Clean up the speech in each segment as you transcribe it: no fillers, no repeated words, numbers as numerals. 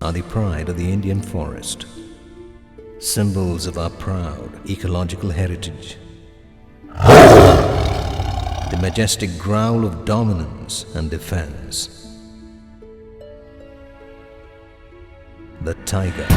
are the pride of the Indian forest, symbols of our proud ecological heritage. The majestic growl of dominance and defense. The tiger.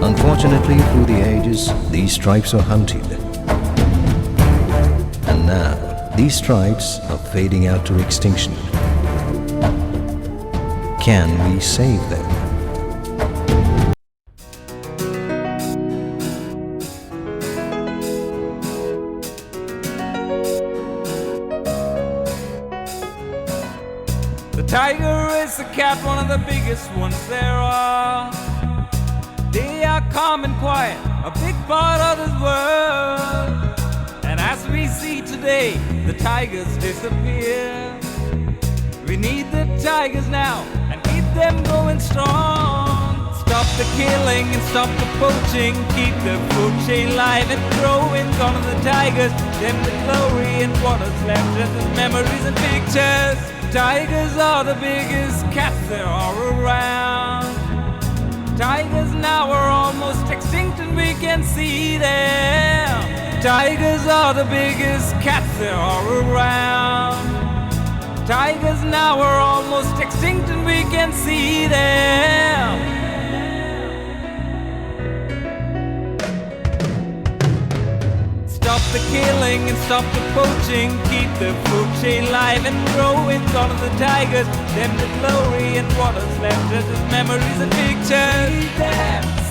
Unfortunately, through the ages, these stripes are hunted. And now, these stripes are fading out to extinction. Can we save them? The tiger is the cat, one of the biggest ones there are. They are calm and quiet, a big part of this world. And as we see today, the tigers disappear. We need the tigers now and keep them going strong. Stop the killing and stop the poaching, keep the food chain alive and growing. Gone are the tigers, them the glory and what is left just as memories and pictures. Tigers are the biggest cats there are around. Tigers now are almost extinct and we can see them. Tigers are the biggest cats there are around. Tigers now are almost extinct and we can see them. Stop the killing and stop the poaching, keep the food chain alive and growing. Gone are the tigers, them the glory and what is left just as memories and pictures.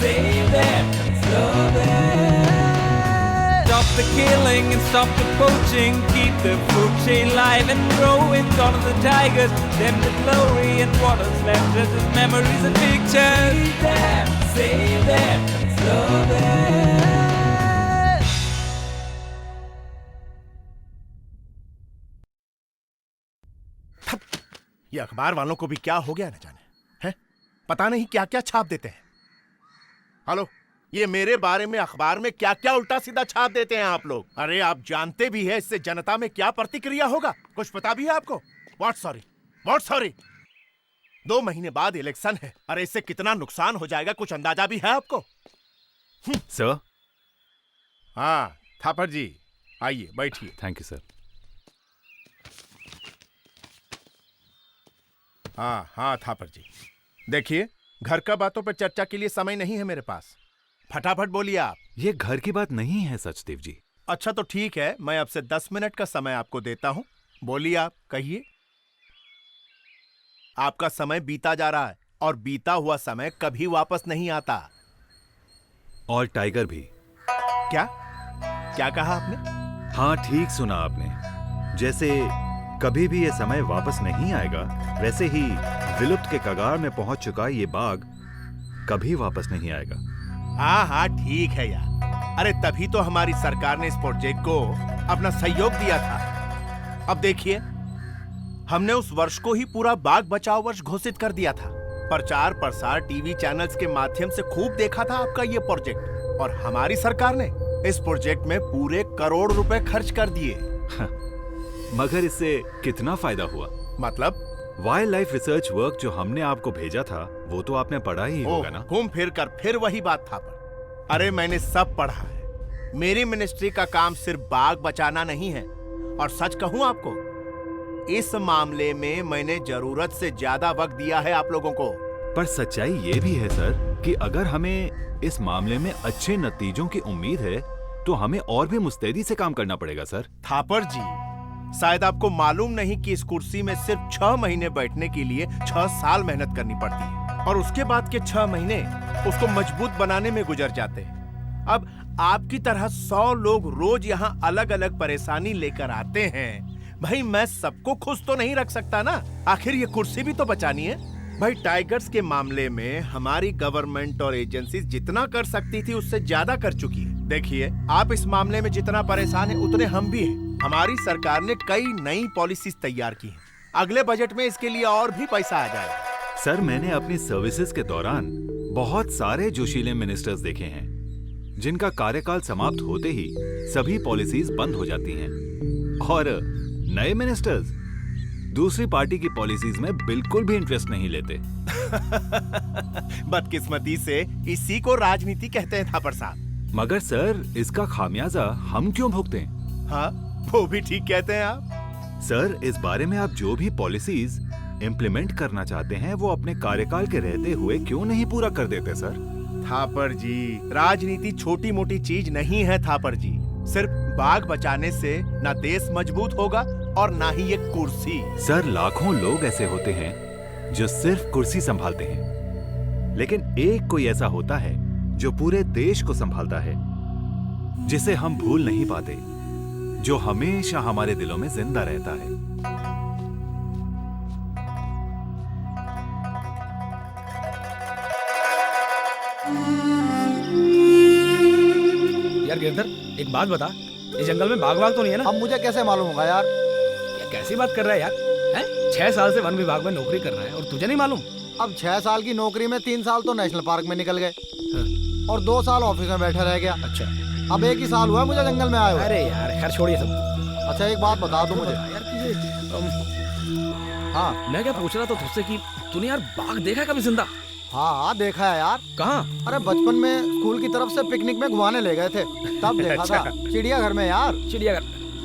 Save them, love them. Stop the killing and stop the poaching, keep the food chain alive and growing. Gone are the tigers, them the glory and what is left just as memories and pictures. Save them, love them. ये अखबार वालों को भी क्या हो गया न जाने, हैं? पता नहीं क्या क्या छाप देते हैं। हेलो, ये मेरे बारे में अखबार में क्या क्या उल्टा सीधा छाप देते हैं आप लोग। अरे आप जानते भी है इससे जनता में क्या प्रतिक्रिया होगा, कुछ पता भी है आपको? व्हाट सॉरी 2 महीने बाद इलेक्शन है। अरे इससे कितना नुकसान हो जाएगा कुछ अंदाजा भी है आपको? सर। हाँ थापर जी, आइए बैठिए। Thank you sir. हाँ थापर जी, देखिए घर का बातों पर चर्चा के लिए समय नहीं है मेरे पास। फटाफट बोलिए आप। ये घर की बात नहीं है सचदेव जी। अच्छा तो ठीक है, मैं अब से 10 मिनट का समय आपको देता हूं। बोलिए आप, कहिए। आपका समय बीता जा रहा है और बीता हुआ समय कभी वापस नहीं आता। और टाइगर भी। क्या क्या कहा आपने? हाँ ठीक सुना आपने। जैसे कभी भी ये समय वापस नहीं आएगा, वैसे ही विलुप्त के कगार में पहुंच चुका ये बाघ कभी वापस नहीं आएगा। हाँ ठीक है यार। अरे तभी तो हमारी सरकार ने इस प्रोजेक्ट को अपना सहयोग दिया था। अब देखिए, हमने उस वर्ष को ही पूरा बाघ बचाओ वर्ष घोषित कर दिया था। प्रचार प्रसार टीवी चैनल्स के माध्यम से खूब देखा था आपका ये प्रोजेक्ट, और हमारी सरकार ने इस प्रोजेक्ट में पूरे करोड़ रुपए खर्च कर दिए। मगर इससे कितना फायदा हुआ? मतलब? वाइल्ड लाइफ रिसर्च वर्क जो हमने आपको भेजा था वो तो आपने पढ़ा ही होगा ना? घूम फिर कर फिर वही बात था पर। अरे मैंने सब पढ़ा है। मेरी मिनिस्ट्री का काम सिर्फ बाघ बचाना नहीं है, और सच कहूं आपको, इस मामले में मैंने जरूरत से ज्यादा वक्त दिया है आप लोगों को। पर सच्चाई ये भी है सर कि अगर हमें इस मामले में अच्छे नतीजों की उम्मीद है तो हमें और भी मुस्तैदी से काम करना पड़ेगा सर। थापर जी, शायद आपको मालूम नहीं कि इस कुर्सी में सिर्फ 6 महीने बैठने के लिए 6 साल मेहनत करनी पड़ती है और उसके बाद के 6 महीने उसको मजबूत बनाने में गुजर जाते हैं। अब आपकी तरह 100 लोग रोज यहाँ अलग अलग परेशानी लेकर आते हैं। भाई मैं सबको खुश तो नहीं रख सकता ना, आखिर ये कुर्सी भी तो बचानी है। भाई टाइगर्स के मामले में हमारी गवर्नमेंट और एजेंसीज जितना कर सकती थी उससे ज्यादा कर चुकी है। देखिए आप इस मामले में जितना परेशान है उतने हम भी हैं। हमारी सरकार ने कई नई पॉलिसीज तैयार की हैं। अगले बजट में इसके लिए और भी पैसा आ जाएगा। सर मैंने अपनी सर्विसेज के दौरान बहुत सारे जोशीले मिनिस्टर्स देखे हैं जिनका कार्यकाल समाप्त होते ही सभी पॉलिसीज बंद हो जाती हैं और नए मिनिस्टर्स दूसरी पार्टी की पॉलिसीज में बिल्कुल भी इंटरेस्ट नहीं लेते। बदकिस्मती से इसी को राजनीति कहते हैं थापर साहब। मगर सर इसका खामियाजा हम क्यों भुगतें? हाँ वो भी ठीक कहते हैं आप। सर इस बारे में आप जो भी पॉलिसीज इम्प्लीमेंट करना चाहते हैं वो अपने कार्यकाल के रहते हुए क्यों नहीं पूरा कर देते सर? थापर जी राजनीति छोटी मोटी चीज नहीं है थापर जी। सिर्फ बाघ बचाने से ना देश मजबूत होगा और ना ही ये कुर्सी। सर लाखों लोग ऐसे होते हैं जो सिर्फ कुर्सी संभालते हैं, लेकिन एक कोई ऐसा होता है जो पूरे देश को संभालता है, जिसे हम भूल नहीं पाते, जो हमेशा हमारे दिलों में जिंदा रहता है। यार गिरधर एक बात बता, इस जंगल में बाघ तो नहीं है ना? अब मुझे कैसे मालूम होगा यार? क्या कैसी बात कर रहा है यार? हैं? 6 साल से वन विभाग में नौकरी कर रहा है और तुझे नहीं मालूम? अब 6 साल की नौकरी में 3 साल तो नेशनल पार्क में निकल गए और 2 साल ऑफिस में बैठा रह गया। अच्छा अब 1 ही साल हुआ मुझे जंगल में आए हुए। अरे यार खैर छोड़िए सब। अच्छा एक बात बता दो मुझे यार कि ये हाँ मैं क्या पूछ रहा था तुझसे कि तूने यार बाघ देखा कभी जिंदा? हाँ देखा है यार। कहाँ? अरे बचपन में स्कूल की तरफ से पिकनिक में घुमाने ले गए थे तब देखा था चिड़ियाघर में यार। चिड़ियाघर?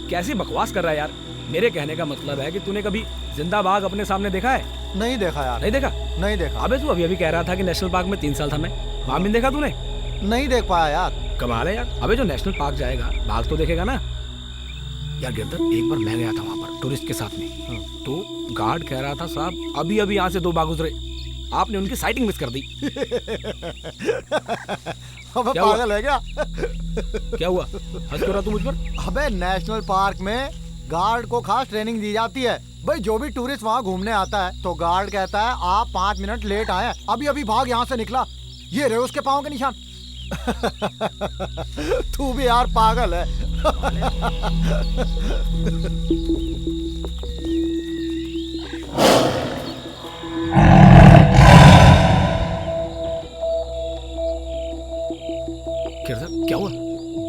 कैसी बकवास कर रहा है यार। मेरे कहने का मतलब है कि तूने कभी जिंदा बाघ अपने सामने देखा है? नहीं देखा यार। नहीं देखा? नहीं देखा। अबे तू अभी अभी कह रहा था कि नेशनल पार्क में 3 साल था मैं, वहाँ भी देखा तूने? नहीं देख पाया यार। कमाल है यार। अबे जो नेशनल पार्क जाएगा बाघ तो देखेगा ना यार। गिरधर एक बार मैं गया था वहाँ पर टूरिस्ट के साथ में, तो गार्ड कह रहा था साहब अभी अभी यहाँ से 2 बाघ गुजरे, आपने उनकी साइटिंग मिस कर दी। अबे पागल है क्या? क्या हुआ? हंस क्यों रहा तू मुझ पर? अबे नेशनल पार्क में गार्ड को खास ट्रेनिंग दी जाती है। भाई जो भी टूरिस्ट वहाँ घूमने आता है तो गार्ड कहता है आप 5 मिनट लेट आए, अभी अभी भाग यहाँ से निकला, ये रहे उसके पाँव के निशान। तू भी यार पागल है। क्या हुआ?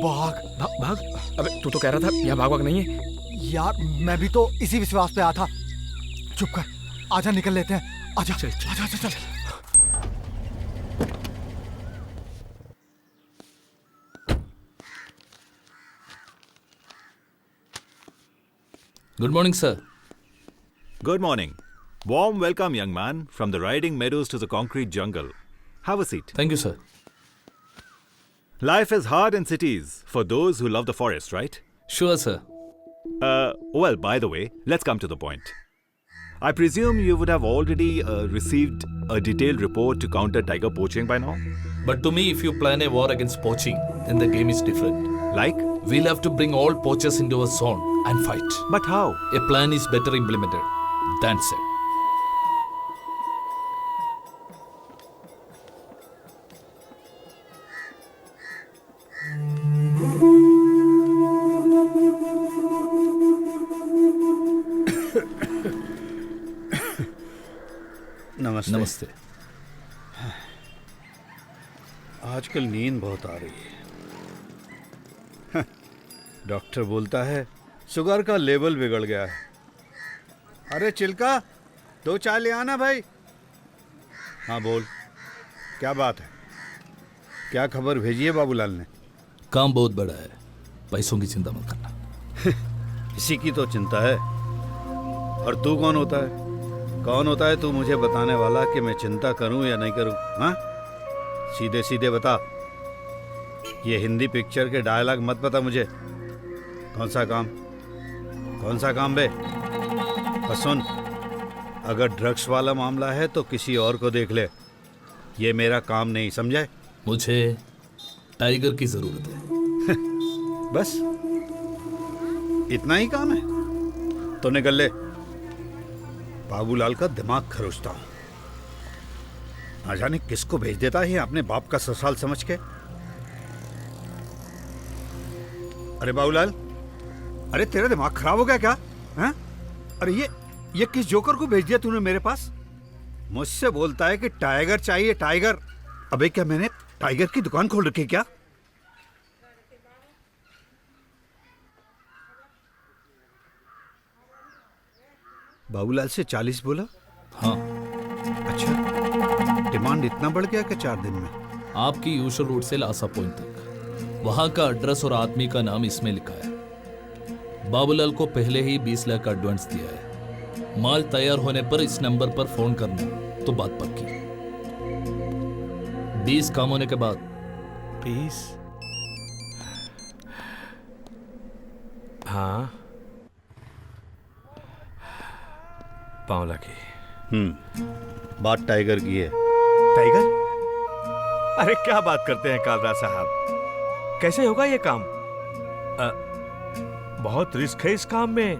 भाग भाग? अबे तू तो कह रहा था यहाँ भाग नहीं है। यार मैं भी तो इसी विश्वास पे आया था। चुप कर, आजा निकल लेते हैं। आजा चल चल आजा चल, चल। Good morning, sir. Good morning. Warm welcome, young man, from the riding meadows to the concrete jungle. Have a seat. Thank you, sir. Life is hard in cities for those who love the forest, right? Sure, sir. Well, by the way, let's come to the point. I presume you would have already received a detailed report to counter tiger poaching by now? But to me, if you plan a war against poaching, then the game is different. Like? We'll have to bring all poachers into a zone and fight. But how? A plan is better implemented than said. नमस्ते। नमस्ते। आजकल नींद बहुत आ रही है। Doctor बोलता है sugar का लेवल बिगड़ गया है। अरे चिल्का 2 चाय ले आना भाई। हाँ बोल, क्या बात है? क्या खबर भेजी है बाबूलाल ने? काम बहुत बड़ा है, पैसों की चिंता मत करना। इसी की तो चिंता है। और तू कौन होता है? कौन होता है तू मुझे बताने वाला कि मैं चिंता करूं या नहीं करूं? हाँ सीधे सीधे बता। ये हिंदी पिक्चर के डायलॉग मत बता मुझे। कौन सा काम? कौन सा काम बे? और सुन, अगर ड्रग्स वाला मामला है तो किसी और को देख ले, ये मेरा काम नहीं, समझे? मुझे टाइगर की जरूरत है। बस इतना ही काम है तो निकल ले। बाबूलाल का दिमाग खरोचता हूं, ना जाने किसको भेज देता है अपने बाप का ससुराल समझ के। अरे बाबूलाल, अरे तेरा दिमाग खराब हो गया क्या? हैं? अरे ये किस जोकर को भेज दिया तूने मेरे पास? मुझसे बोलता है कि टाइगर चाहिए, टाइगर। अबे क्या मैंने टाइगर की दुकान खोल रखी है क्या? बाबूलाल से 40 बोला? हाँ, अच्छा, डिमांड इतना बढ़ गया कि 4 दिन में? आपकी यूशल रोड से लासा पॉइंट तक। वहां का एड्रेस और आदमी का नाम इसमें लिखा है। बाबूलाल को पहले ही 20 लाख का एडवांस दिया है। माल तैयार होने पर इस नंबर पर फोन करना तो बात पक्की। 20 काम होने के बाद 20? हाँ, पाँव लगी। बात टाइगर की है। टाइगर? अरे क्या बात करते हैं कालरा साहब, कैसे होगा ये काम? बहुत रिस्क है इस काम में।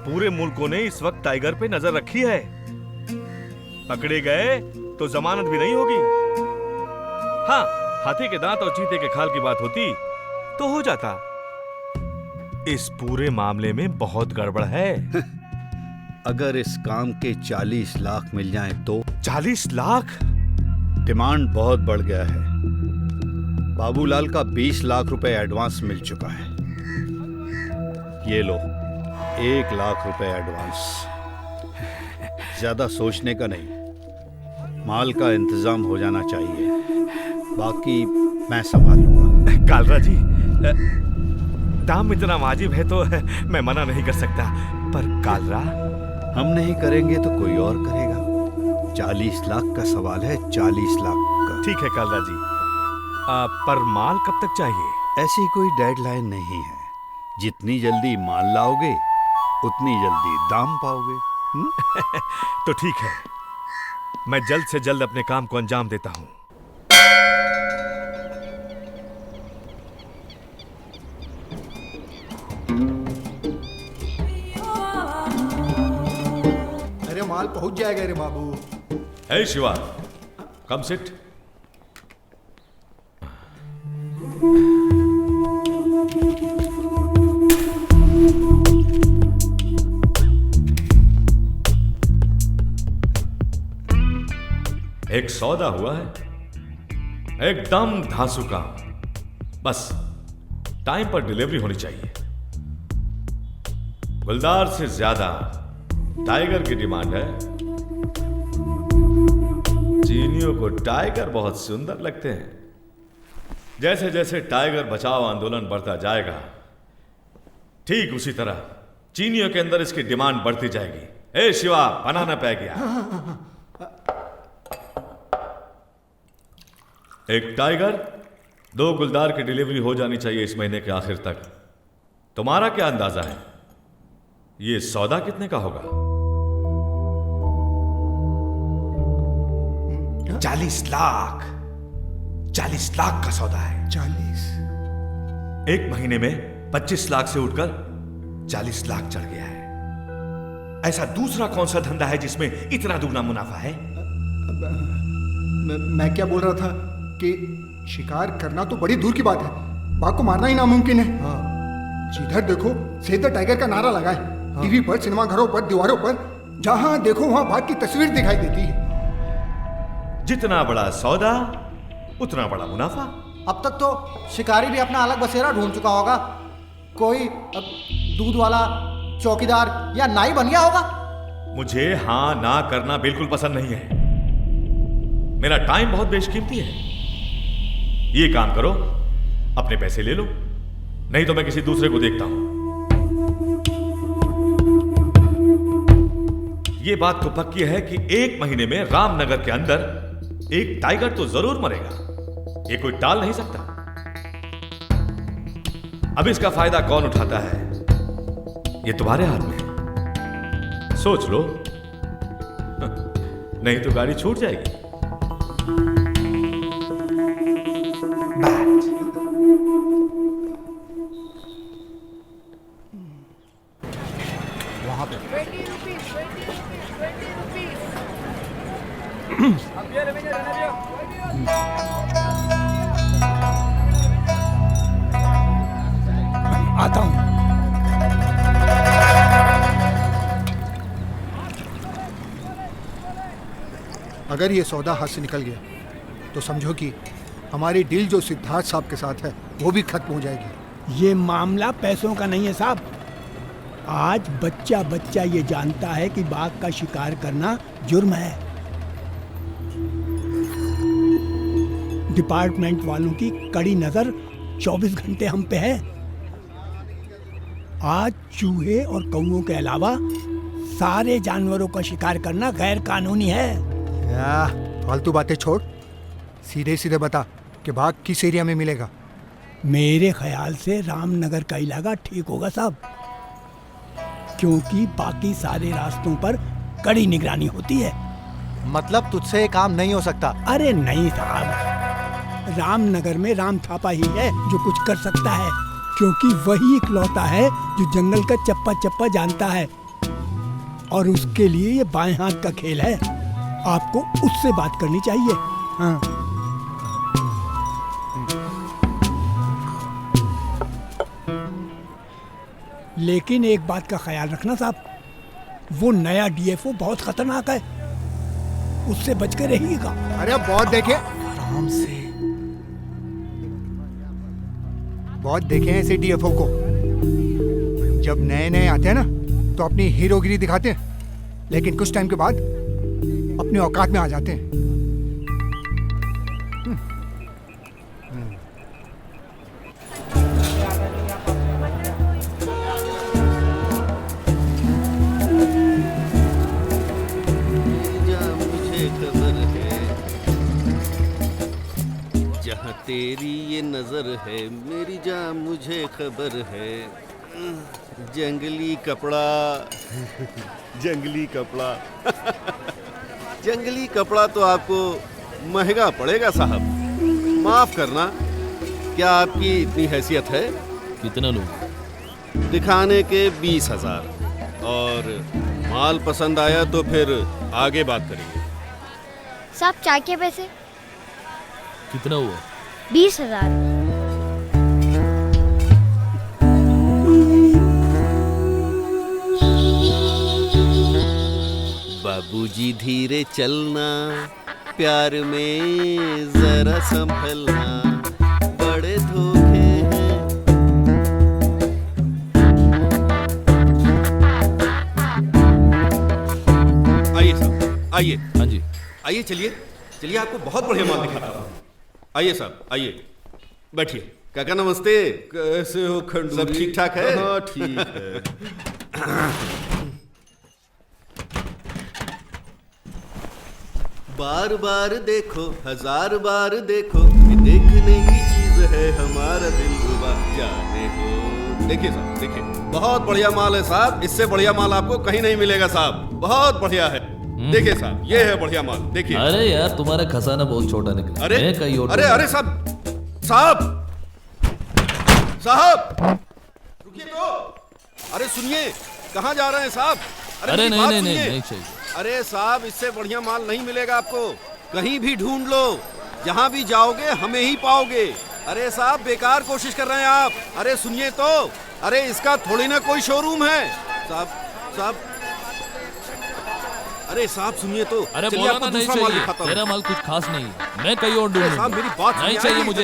पूरे मुल्कों ने इस वक्त टाइगर पे नजर रखी है। पकड़े गए तो जमानत भी नहीं होगी। हाँ, हाथी के दांत और चीते के खाल की बात होती तो हो जाता। इस पूरे मामले में बहुत गड़बड़ है। अगर इस काम के 40 लाख मिल जाएं तो? 40 लाख? डिमांड बहुत बढ़ गया है। बाबूलाल का 20 लाख रुपए एडवांस मिल चुका है। ये लो, 1 लाख रुपए एडवांस। ज्यादा सोचने का नहीं, माल का इंतजाम हो जाना चाहिए, बाकी मैं संभालूंगा। कालरा जी, दाम इतना वाजिब है तो मैं मना नहीं कर सकता, पर कालरा, हम नहीं करेंगे तो कोई और करेगा। 40 लाख का सवाल है, 40 लाख का। ठीक है कालरा जी, पर माल कब तक चाहिए? ऐसी कोई डेडलाइन नहीं है। जितनी जल्दी माल लाओगे उतनी जल्दी दाम पाओगे। तो ठीक है, मैं जल्द से जल्द अपने काम को अंजाम देता हूं। अरे माल पहुंच जाएगा रे बाबू। हे शिवा, कम सिट। एक सौदा हुआ है, एकदम धांसू काम। बस टाइम पर डिलीवरी होनी चाहिए। गुलदार से ज्यादा टाइगर की डिमांड है। चीनियों को टाइगर बहुत सुंदर लगते हैं। जैसे जैसे टाइगर बचाओ आंदोलन बढ़ता जाएगा, ठीक उसी तरह चीनियों के अंदर इसकी डिमांड बढ़ती जाएगी। ए शिवा, बनाना पै गया। एक टाइगर, 2 गुलदार की डिलीवरी हो जानी चाहिए इस महीने के आखिर तक। तुम्हारा क्या अंदाजा है, ये सौदा कितने का होगा? 40 लाख। 40 लाख का सौदा है। 40? एक महीने में 25 लाख से उठकर 40 लाख चढ़ गया है। ऐसा दूसरा कौन सा धंधा है जिसमें इतना दुगना मुनाफा है? मैं क्या बोल रहा था कि शिकार करना तो बड़ी दूर की बात है, बाघ को मारना ही नामुमकिन है। जिधर देखो सेव द टाइगर का नारा लगा है। टीवी पर, सिनेमा घरों पर, दीवारों पर, जहां देखो वहां बाघ की तस्वीर दिखाई देती है। जितना बड़ा सौदा उतना बड़ा मुनाफा। अब तक तो शिकारी भी अपना अलग बसेरा ढूंढ चुका होगा। कोई दूध वाला, चौकीदार या नाई बन गया होगा। मुझे हां ना करना बिल्कुल पसंद नहीं है। मेरा टाइम बहुत बेशकीमती है। ये काम करो, अपने पैसे ले लो, नहीं तो मैं किसी दूसरे को देखता हूं। ये बात तो पक्की है कि 1 महीने में रामनगर के अंदर एक टाइगर तो जरूर मरेगा। ये कोई टाल नहीं सकता। अब इसका फायदा कौन उठाता है, ये तुम्हारे हाथ में है, सोच लो, नहीं तो गाड़ी छूट जाएगी। वहां पे आता हूँ। अगर ये सौदा हाथ से निकल गया तो समझो कि हमारी डील जो सिद्धार्थ साहब के साथ है वो भी खत्म हो जाएगी। ये मामला पैसों का नहीं है साहब। आज बच्चा बच्चा ये जानता है कि बाघ का शिकार करना जुर्म है। डिपार्टमेंट वालों की कड़ी नजर 24 घंटे हम पे है। आज चूहे और कौओं के अलावा सारे जानवरों का शिकार करना गैर कानूनी है। या फालतू बातें छोड़, सीधे सीधे बता कि बाघ किस एरिया में मिलेगा। मेरे ख्याल से रामनगर का इलाका ठीक होगा साहब, क्योंकि बाकी सारे रास्तों पर कड़ी निगरानी होती है। मतलब तुझसे ये काम नहीं हो सकता? अरे नहीं साहब, रामनगर में राम थापा ही है जो कुछ कर सकता है, क्योंकि वही इकलौता है जो जंगल का चप्पा चप्पा जानता है, और उसके लिए ये बाएं हाथ का खेल है। आपको उससे बात करनी चाहिए। हाँ। लेकिन एक बात का ख्याल रखना साहब, वो नया डीएफओ बहुत खतरनाक है, उससे बच के रहिएगा। अरे बहुत देखे, आराम से। बहुत देखे हैं ऐसे डीएफओ को। जब नए नए आते हैं ना तो अपनी हीरोगिरी दिखाते हैं, लेकिन कुछ टाइम के बाद अपने औकात में आ जाते हैं। मुझे खबर है, जहाँ तेरी ये नजर है, मेरी जान मुझे खबर है। जंगली कपड़ा जंगली कपड़ा जंगली कपड़ा तो आपको महंगा पड़ेगा साहब। माफ करना, क्या आपकी इतनी हैसियत है? कितने लोग? दिखाने के 20,000, और माल पसंद आया तो फिर आगे बात करेंगे। साहब चाय के पैसे? कितना हुआ? 20,000। बाबूजी धीरे चलना, प्यार में जरा संभलना, बड़े धोखे हैं। आइए साहब, आइए। हाँ जी। आइए, चलिए चलिए, आपको बहुत बढ़िया माल दिखाता हूँ। आइए साहब, आइए, बैठिए। काका नमस्ते। कैसे हो खंडू? सब ठीक ठाक है? हाँ ठीक है। बार बार देखो, हजार बार देखो, ये देखने की चीज है हमारा दिल रुबा, जाने हो। देखिए साहब, देखिए, बहुत बढ़िया माल है साहब। इससे बढ़िया माल आपको कहीं नहीं मिलेगा साहब। बहुत बढ़िया है। देखिए साहब, ये है बढ़िया माल, देखिए। अरे यार, तुम्हारा खजाना बहुत छोटा निकला। अरे मैं कहीं और अरे अरे साहब, साहब साहब रुकिए तो। अरे सुनिए, कहाँ जा रहे हैं साहब? अरे मेरी नहीं बात नहीं सुनिए। नहीं, नहीं चाहिए। अरे साहब, इससे बढ़िया माल नहीं मिलेगा आपको। कहीं भी ढूंढ लो, जहां भी जाओगे हमें ही पाओगे। अरे साहब, बेकार कोशिश कर रहे हैं आप। अरे सुनिए तो, अरे इसका थोड़ी ना कोई शोरूम है साहब। साहब, अरे साहब सुनिए तो। अरे चलिए बोला आपको ना, नहीं दूसरा माल चाहिए। दिखाता हूं। तेरा माल कुछ खास नहीं है, मैं कहीं और अरे ढूंढूंगा। साहब, मेरी बात नहीं सुनिए। चाहिए आइए, मुझे।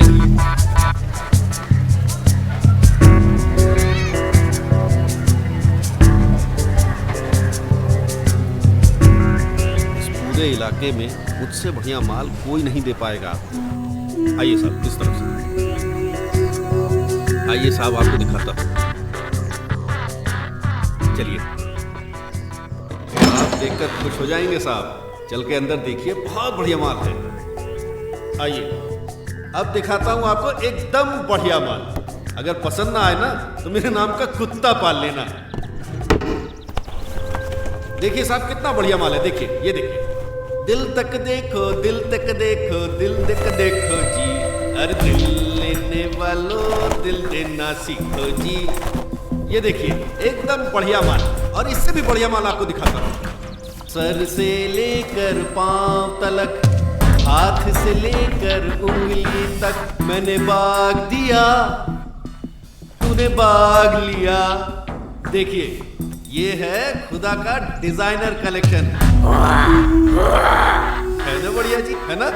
पूरे इलाके में मुझसे बढ़िया माल कोई नहीं दे पाएगा आपको। आइए साहब, इस तरफ से आइए साहब, आपको दिखाता हूँ। चलिए, आप देखकर खुश हो जाएंगे साहब। चल के अंदर देखिए, बहुत बढ़िया माल है। आइए, अब दिखाता हूँ आपको एकदम बढ़िया माल। अगर पसंद ना आए ना तो मेरे नाम का कुत्ता पाल लेना। देखिए साहब कितना बढ़िया माल है, देखिए ये देखिए। दिल तक देखो, दिल तक देखो, दिल तक देखो जी, अरे दिल लेने वालों दिल देना सीखो जी। ये देखिए एकदम बढ़िया माल, और इससे भी बढ़िया माल आपको दिखाता हूँ। सर से लेकर पांव तलक, हाथ से लेकर उंगली तक, मैंने बाग दिया तूने बाग लिया। देखिए ये है खुदा का डिजाइनर कलेक्शन, है ना बढ़िया जी, है ना?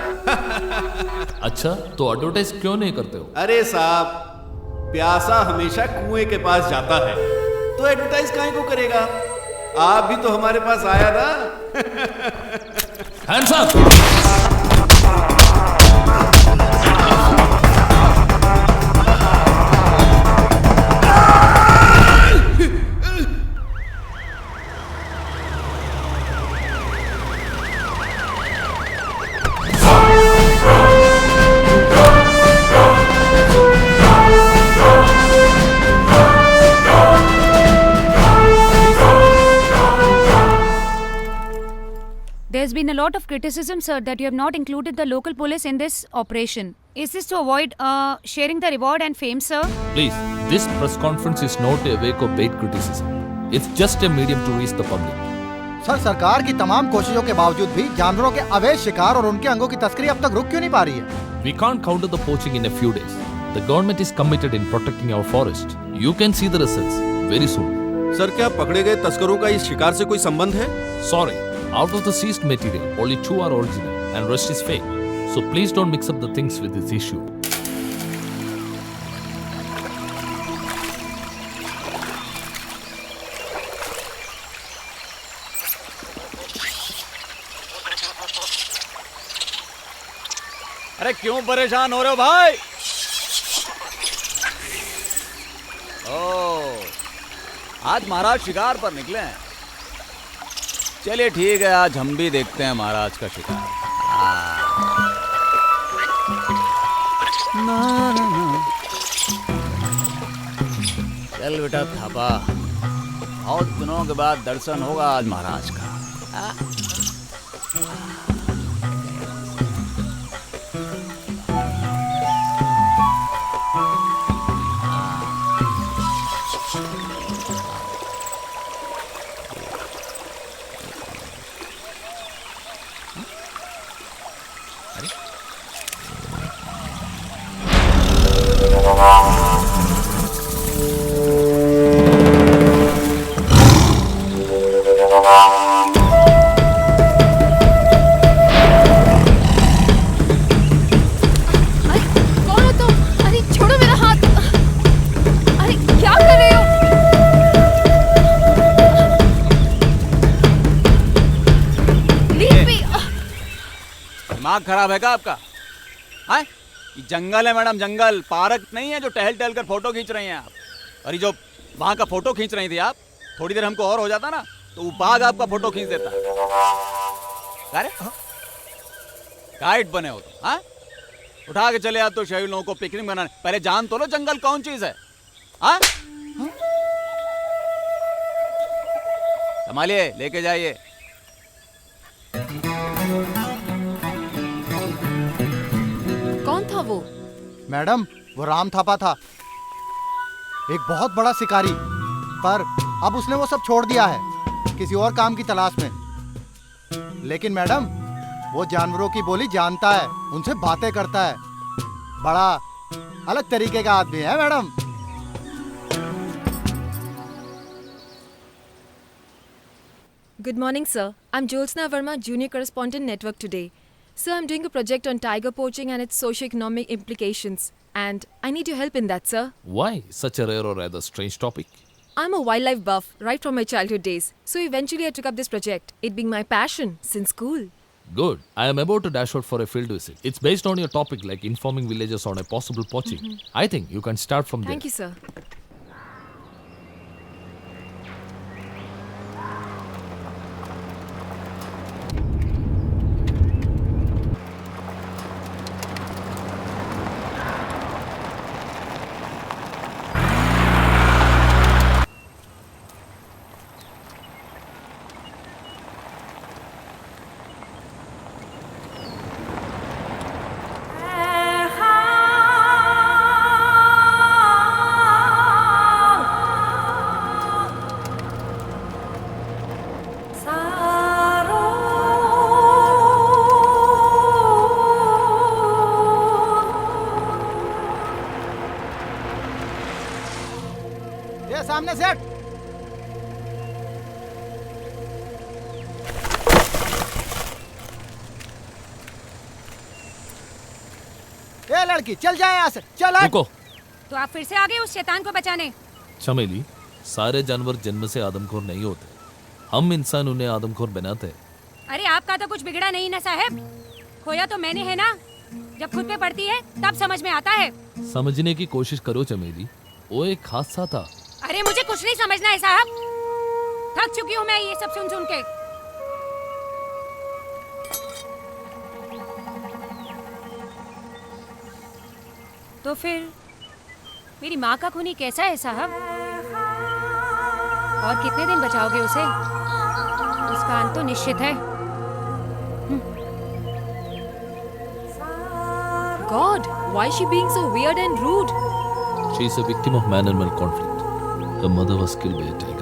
अच्छा, तो एडवर्टाइज क्यों नहीं करते हो? अरे साहब, प्यासा हमेशा कुएं के पास जाता है, तो एडवर्टाइज काहे को करेगा? आप भी तो हमारे पास आया ना। Hands up! There's been a lot of criticism, sir, that you have not included the local police in this operation. Is this to avoid sharing the reward and fame, sir? Please, this press conference is not a wake of bait criticism. It's just a medium to reach the public. Sir, सरकार की तमाम कोशिशों के बावजूद भी जानवरों के अवैध शिकार और उनके अंगों की तस्करी अब तक रुक क्यों नहीं पा रही है? We can't counter the poaching in a few days. The government is committed in protecting our forest. You can see the results very soon. Sir, क्या पकड़े गए तस्करों का इस शिकार से कोई संबंध है? Sorry, out of the seized material, only 2 are original and rest is fake. So please don't mix up the things with this issue. अरे क्यों परेशान हो रहे हो भाई? आज महाराज शिकार पर निकले हैं। चलिए ठीक है, आज हम भी देखते हैं महाराज का शिकार। चल बेटा थापा, बहुत दिनों के बाद दर्शन होगा आज महाराज का। दिमाग खराब है क्या आपका? है ये जंगल है मैडम, जंगल, पार्क नहीं है जो टहल टहल कर फोटो खींच रही हैं आप। अरे जो वहां का फोटो खींच रही थी आप, थोड़ी देर हमको और हो जाता ना तो वो बाघ आपका फोटो खींच देता। अरे गाइड बने हो तो, हाँ उठा के चले आप तो शहरी लोगों को पिकनिक बनाने। पहले जान तो लो जंगल कौन चीज है। हाँ संभालिए, लेके जाइए। कौन था वो? मैडम, वो राम थापा था, एक बहुत बड़ा शिकारी, पर अब उसने वो सब छोड़ दिया है किसी और काम की तलाश में। लेकिन मैडम, वो जानवरों की बोली जानता है, उनसे बातें करता है, बड़ा अलग तरीके का आदमी है madam. Good morning, sir. I'm Jyotsna Verma, Junior Correspondent Network today. Sir, I'm doing a project on tiger poaching and its socio-economic implications. And I need your help in that, sir. Why such a rare or rather strange topic? I'm a wildlife buff right from my childhood days. So eventually I took up this project, it being my passion since school. Good. I am about to dash out for a field visit. It's based on your topic, like informing villagers on a possible poaching. I think you can start from there. Thank you, sir. सेठ। ए लड़की चल जाए यहाँ से, चल हट। रुको तो आप फिर से आ गए उस शैतान को बचाने? चमेली, सारे जानवर जन्म से आदमखोर नहीं होते, हम इंसान उन्हें आदमखोर बनाते हैं। अरे आपका तो कुछ बिगड़ा नहीं ना साहब, खोया तो मैंने है ना। जब खुद पे पड़ती है तब समझ में आता है। समझने की कोशिश करो चमेली, वो एक हादसा था। अरे मुझे कुछ नहीं समझना है साहब, थक चुकी हूँ मैं ये सब सुन सुन के। तो फिर मेरी माँ का खूनी कैसा है साहब? और कितने दिन बचाओगे उसे? उसका अंत तो निश्चित है। God, why is she being so weird and rude? She is a victim of man-animal conflict. Her mother was killed by a tiger.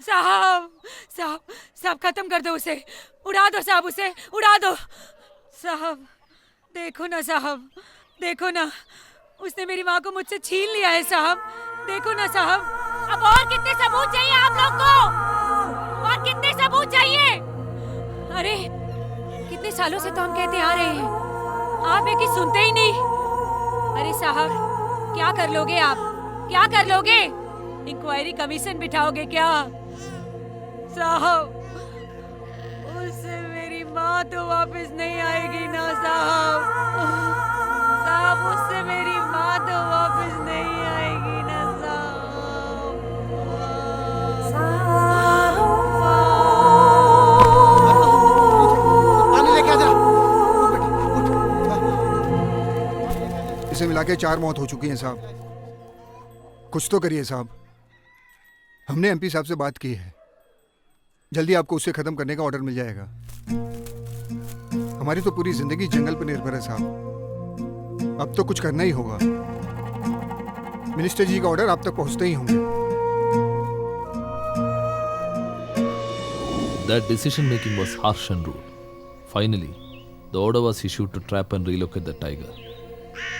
साहब साहब साहब खत्म कर दो उसे, उड़ा दो साहब, उसे उड़ा दो साहब। देखो ना साहब, देखो ना, उसने मेरी माँ को मुझसे छीन लिया है साहब। देखो ना साहब। अब और कितने सबूत चाहिए आप लोग को? और कितने सबूत चाहिए? अरे कितने सालों से तो हम कहते आ रहे हैं, आप एक ही सुनते ही नहीं। अरे साहब क्या कर लोगे आप, क्या कर लोगे? इंक्वायरी कमीशन बिठाओगे क्या? साहब उससे मेरी माँ तो वापस नहीं आएगी ना साहब। साहब उससे मेरी माँ तो वापस नहीं आएगी ना पानी लेके आजा। इसे मिला के 4 मौत हो चुकी हैं साहब। कुछ तो करिए साहब। हमने एमपी साहब से बात की है, जल्दी आपको उसे खत्म करने का ऑर्डर मिल जाएगा। हमारी तो पूरी जिंदगी जंगल पर निर्भर है साहब, अब तो कुछ करना ही होगा। मिनिस्टर जी का ऑर्डर आप तक पहुंचते ही होंगे। That decision making was harsh and rude. Finally, the order was issued to trap and relocate the tiger.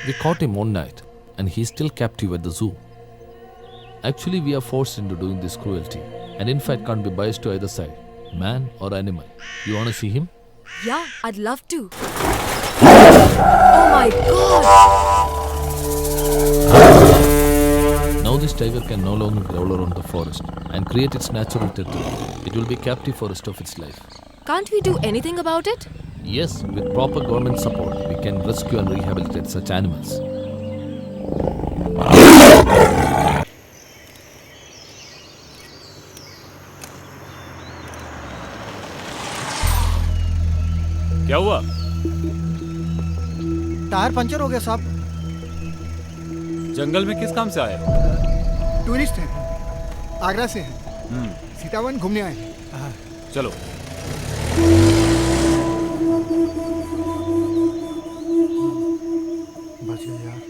We caught him one night and he's still captive at the zoo. Actually, we are forced into doing this cruelty and in fact can't be biased to either side, man or animal. You want to see him? Yeah, I'd love to. Oh my God! Now this tiger can no longer growl around the forest and create its natural territory. It will be captive for the rest of its life. Can't we do anything about it? Yes, with proper government support, we can rescue and rehabilitate such animals. क्या हुआ? Tyre puncture हो गया साहब। जंगल में किस काम से आए? टूरिस्ट हैं, आगरा से हैं, सीतावन घूमने आए हैं। चलो। बच गए यार।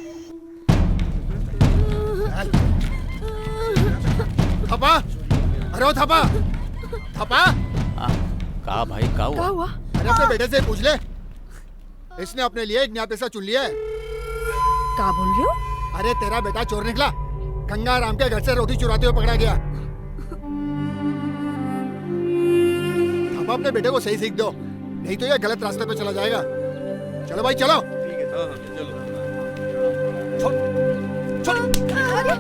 थपा, अरे ओ थपा, थपा। कहा भाई, क्या हुआ? क्या हुआ? अरे अपने बेटे से पूछ ले, इसने अपने लिए एक नया पैसा चुन लिया है। क्या बोल रहे हो? अरे तेरा बेटा चोर निकला, गंगाराम के घर से रोटी चुराते हुए पकड़ा गया। अब अपने बेटे को सही सीख दो, नहीं तो ये गलत रास्ते पे चला जाएगा। चलो भाई चलो। ठीक है, चलो। छोड़, छोड़। अरे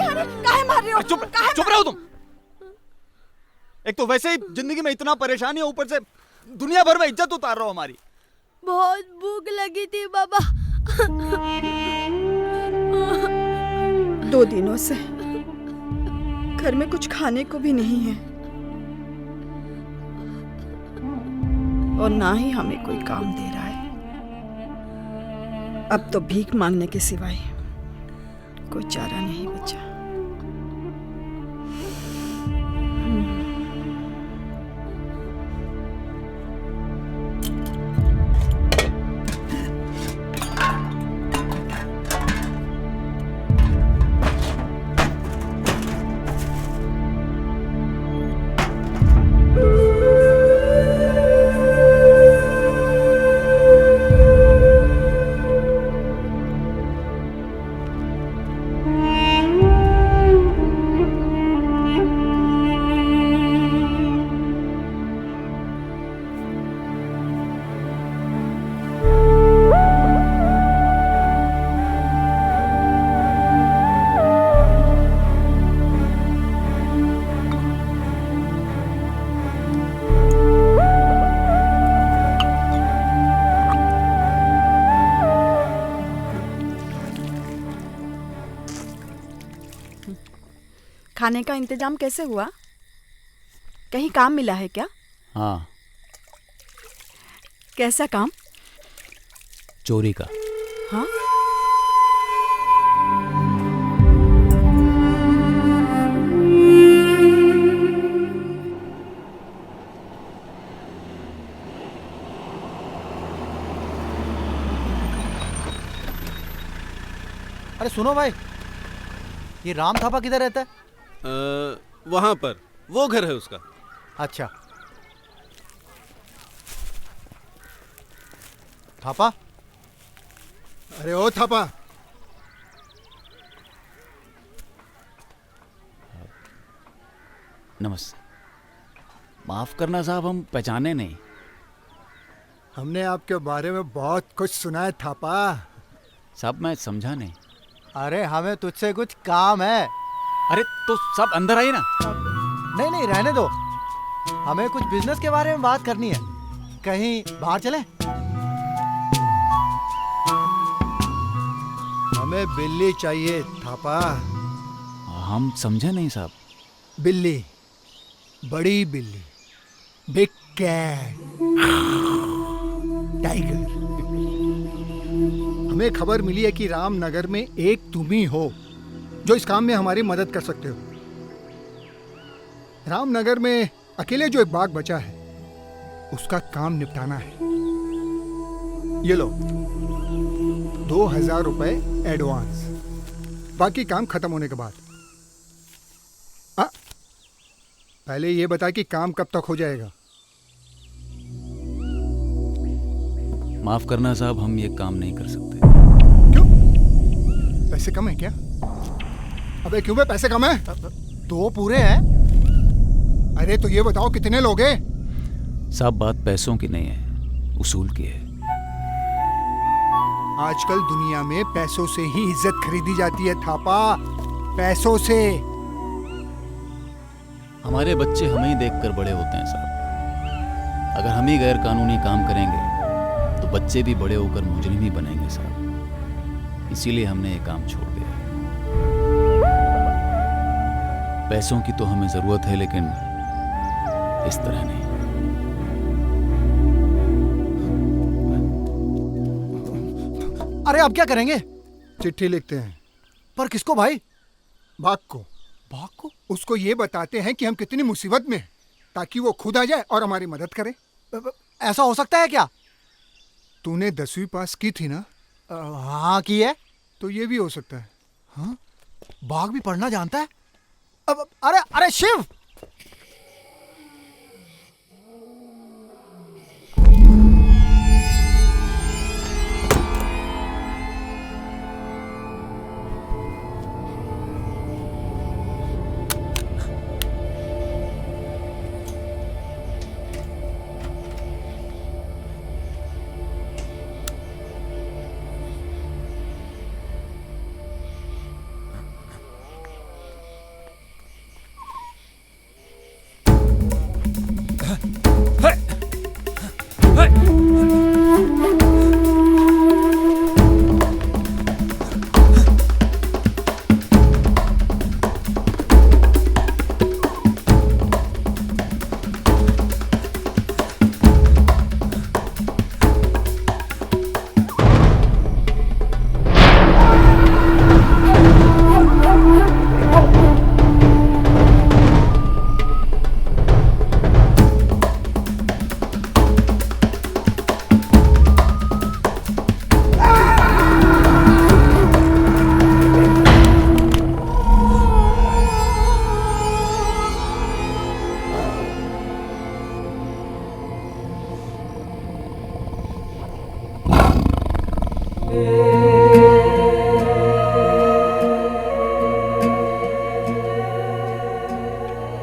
अरे काहे मार रहे हो? चुप रहो तुम। एक तो वैसे ही जिंदगी में इतना परेशानी है, ऊपर से दुनिया भर में इज्जत उतार रहे हो हमारी। बहुत भूख लगी थी बाबा। 2 दिनों से घर में कुछ खाने को भी नहीं है और ना ही हमें कोई काम दे रहा है। अब तो भीख मांगने के सिवाय कोई चारा नहीं बचा। खाने का इंतजाम कैसे हुआ? कहीं काम मिला है क्या? हाँ, कैसा काम? चोरी का। हाँ? अरे सुनो भाई, ये राम थापा किधर रहता है? वहां पर, वो घर है उसका। अच्छा। थापा? अरे ओ थापा, नमस्ते। माफ करना साहब, हम पहचाने नहीं। हमने आपके बारे में बहुत कुछ सुना है थापा। साहब मैं समझा नहीं। अरे हमें तुझसे कुछ काम है। अरे तो सब अंदर आइए ना। नहीं नहीं, रहने दो। हमें कुछ बिजनेस के बारे में बात करनी है। कहीं बाहर चलें? हमें बिल्ली चाहिए थापा। हम समझे नहीं साहब। बिल्ली, बड़ी बिल्ली, बिग कैट, टाइगर। हमें खबर मिली है कि रामनगर में एक तुम ही हो जो इस काम में हमारी मदद कर सकते हो। रामनगर में अकेले जो एक बाग बचा है उसका काम निपटाना है। ये लो 2000 रुपए एडवांस, बाकी काम खत्म होने के बाद। पहले ये बता कि काम कब तक हो जाएगा? माफ करना साहब, हम ये काम नहीं कर सकते। क्यों? पैसे कम है क्या? अबे क्यों बे, पैसे कम है? 2 पूरे हैं। अरे तो ये बताओ कितने लोग हैं? साहब बात पैसों की नहीं है, उसूल की है। आजकल दुनिया में पैसों से ही इज्जत खरीदी जाती है थापा, पैसों से। हमारे बच्चे हमें ही देखकर बड़े होते हैं साहब। अगर हम ही गैर कानूनी काम करेंगे तो बच्चे भी बड़े होकर मुजरिम ही बनेंगे साहब। इसीलिए हमने ये काम छोड़ दिया। पैसों की तो हमें जरूरत है, लेकिन इस तरह नहीं। अरे अब क्या करेंगे? चिट्ठी लिखते हैं। पर किसको भाई? बाग को। बाग को? उसको ये बताते हैं कि हम कितनी मुसीबत में हैं, ताकि वो खुद आ जाए और हमारी मदद करे। ऐसा हो सकता है क्या? तूने 10वीं पास की थी ना? हाँ की है। तो ये भी हो सकता है। हाँ? बाग भी पढ़ना जानता है? अरे अरे शिव,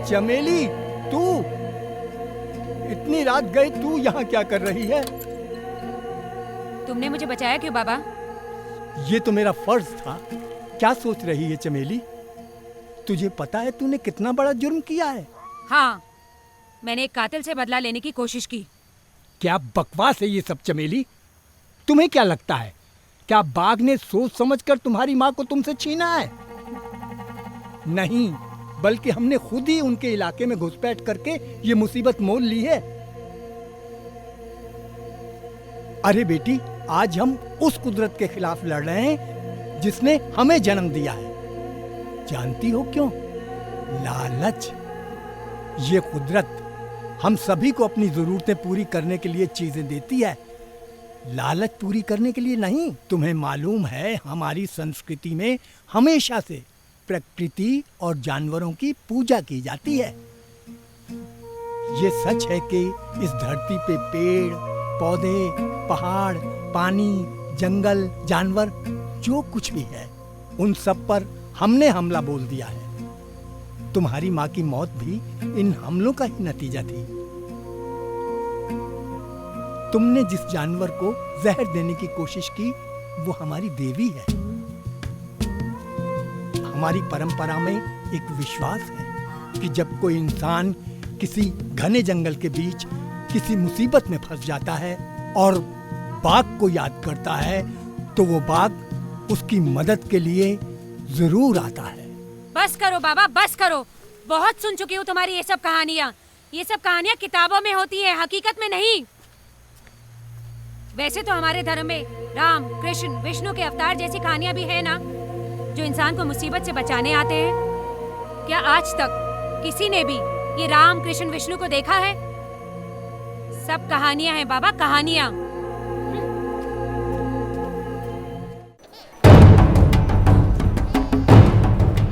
चमेली, तू इतनी रात गई, तू यहाँ क्या कर रही है? तुमने मुझे बचाया क्यों बाबा? ये तो मेरा फर्ज था। क्या सोच रही है चमेली? तुझे पता है तूने कितना बड़ा जुर्म किया है? हाँ, मैंने एक कातिल से बदला लेने की कोशिश की। क्या बकवास है ये सब चमेली? तुम्हें क्या लगता है, क्या बाघ ने सोच समझकर तुम्हारी माँ को तुमसे छीना है? नहीं, बल्कि हमने खुद ही उनके इलाके में घुसपैठ करके ये मुसीबत मोल ली है। अरे बेटी, आज हम उस कुदरत के खिलाफ लड़ रहे हैं जिसने हमें जन्म दिया है। जानती हो क्यों? लालच। ये कुदरत हम सभी को अपनी जरूरतें पूरी करने के लिए चीजें देती है, लालच पूरी करने के लिए नहीं। तुम्हें मालूम है, हमारी संस्कृति में हमेशा से प्रकृति और जानवरों की पूजा की जाती है। ये सच है कि इस धरती पे पेड़, पौधे, पहाड़, पानी, जंगल, जानवर, जो कुछ भी है, उन सब पर हमने हमला बोल दिया है। तुम्हारी माँ की मौत भी इन हमलों का ही नतीजा थी। तुमने जिस जानवर को जहर देने की कोशिश की, वो हमारी देवी है। हमारी परंपरा में एक विश्वास है कि जब कोई इंसान किसी घने जंगल के बीच किसी मुसीबत में फंस जाता है और बाघ को याद करता है, तो वो बाघ उसकी मदद के लिए जरूर आता है। बस करो बाबा, बस करो। बहुत सुन चुकी हूँ तुम्हारी ये सब कहानियाँ। ये सब कहानियाँ किताबों में होती है, हकीकत में नहीं। वैसे तो हमारे धर्म में राम, कृष्ण, विष्णु के अवतार जैसी कहानियाँ भी है ना, जो इंसान को मुसीबत से बचाने आते हैं। क्या आज तक किसी ने भी ये राम, कृष्ण, विष्णु को देखा है? सब कहानियाँ हैं बाबा, कहानियाँ।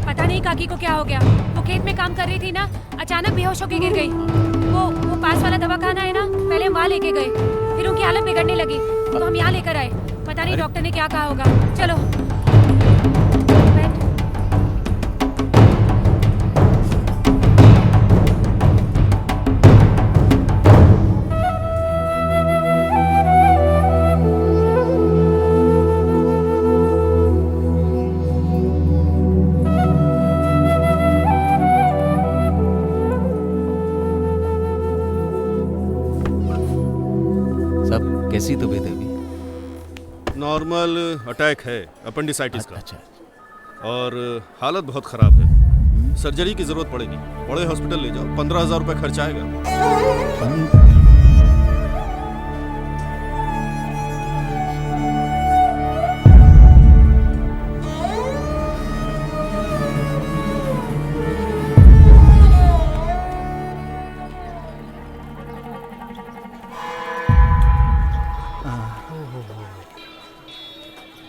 पता नहीं काकी को क्या हो गया। वो खेत में काम कर रही थी ना, अचानक बेहोश होकर गिर गई। वो पास वाला दवाखाना है ना, पहले हम वहाँ लेके गए, फिर उनकी हालत बिगड़ने लगी तो हम यहाँ लेकर आए। पता नहीं डॉक्टर ने क्या कहा होगा। चलो कैसी तबीयत है अभी? नॉर्मल अटैक है अपेंडिसाइटिस का। और हालत बहुत ख़राब है, सर्जरी की ज़रूरत पड़ेगी। बड़े हॉस्पिटल ले जाओ, 15,000 रुपये खर्च आएगा।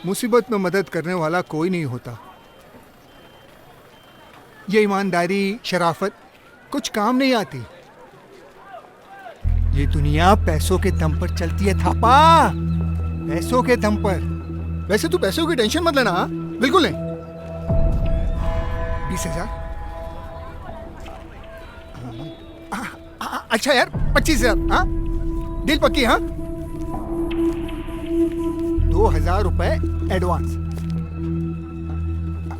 मुसीबत में मदद करने वाला कोई नहीं होता। ये ईमानदारी, शराफत कुछ काम नहीं आती। ये दुनिया पैसों के दम पर चलती है थापा, पैसों के दम पर। वैसे तू पैसों की टेंशन मत लेना। बिल्कुल नहीं। 20,000। अच्छा यार, 25,000। हाँ, डील पक्की। हाँ, 2,000 रुपए एडवांस।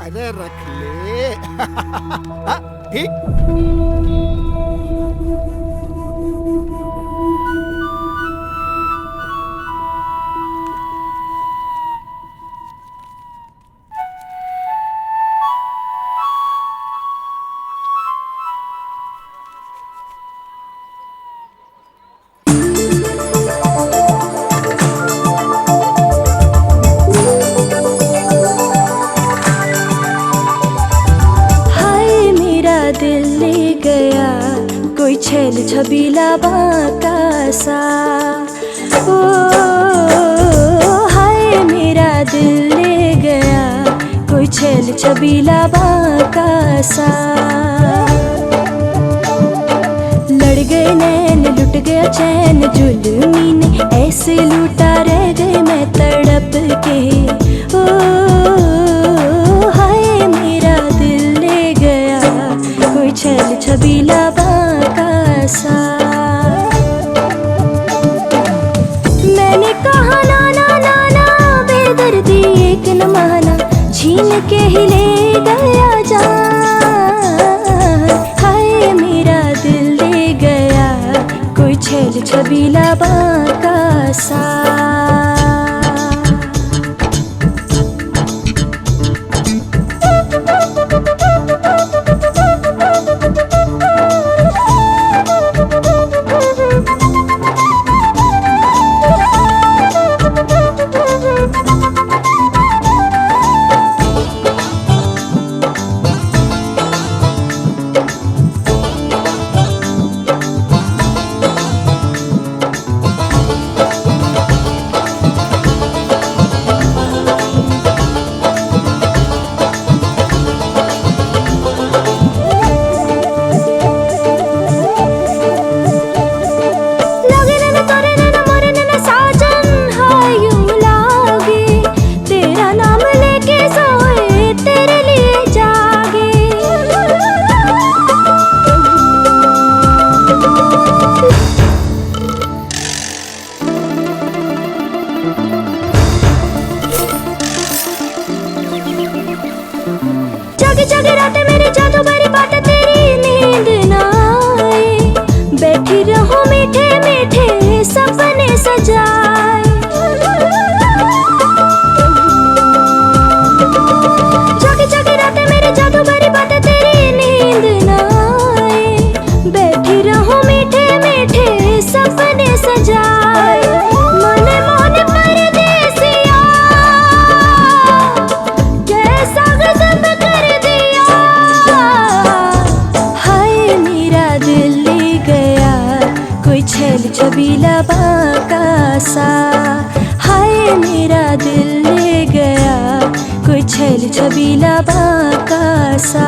अरे रख ले। ठीक। छेल छबीला बांका सा, ओ हाय मेरा दिल ले गया कोई छेल छबीला बांका सा। लड़ गए नैन, लुट गया चैन, जुल्मी ने ऐसे लूटा, रह गई मैं तड़प के। ओ हाय मेरा दिल ले गया कोई छेल छबीला छबीला बांका सा। मैंने कहा ना ना ना ना बेदर्दी एक न माना, छीन के ही ले गया जान। हाय मेरा दिल ले गया कोई छेल छबीला बांका सा। जागे जागे रातें मेरी जादू भरी बातें तेरी नींद ना आए, बैठी रहूं मीठे मीठे सपने सजाए। जागे जागे रातें मेरी जादू भरी बातें तेरी नींद ना आए, बैठी रहूं मीठे मीठे सपने सजाए। मने मोने परदेसिया कैसा गजब कर दिया। हाय मेरा दिल ले गया कोई छेल छबीला बांका सा। हाय मेरा दिल ले गया कोई छेल छबीला बांका सा।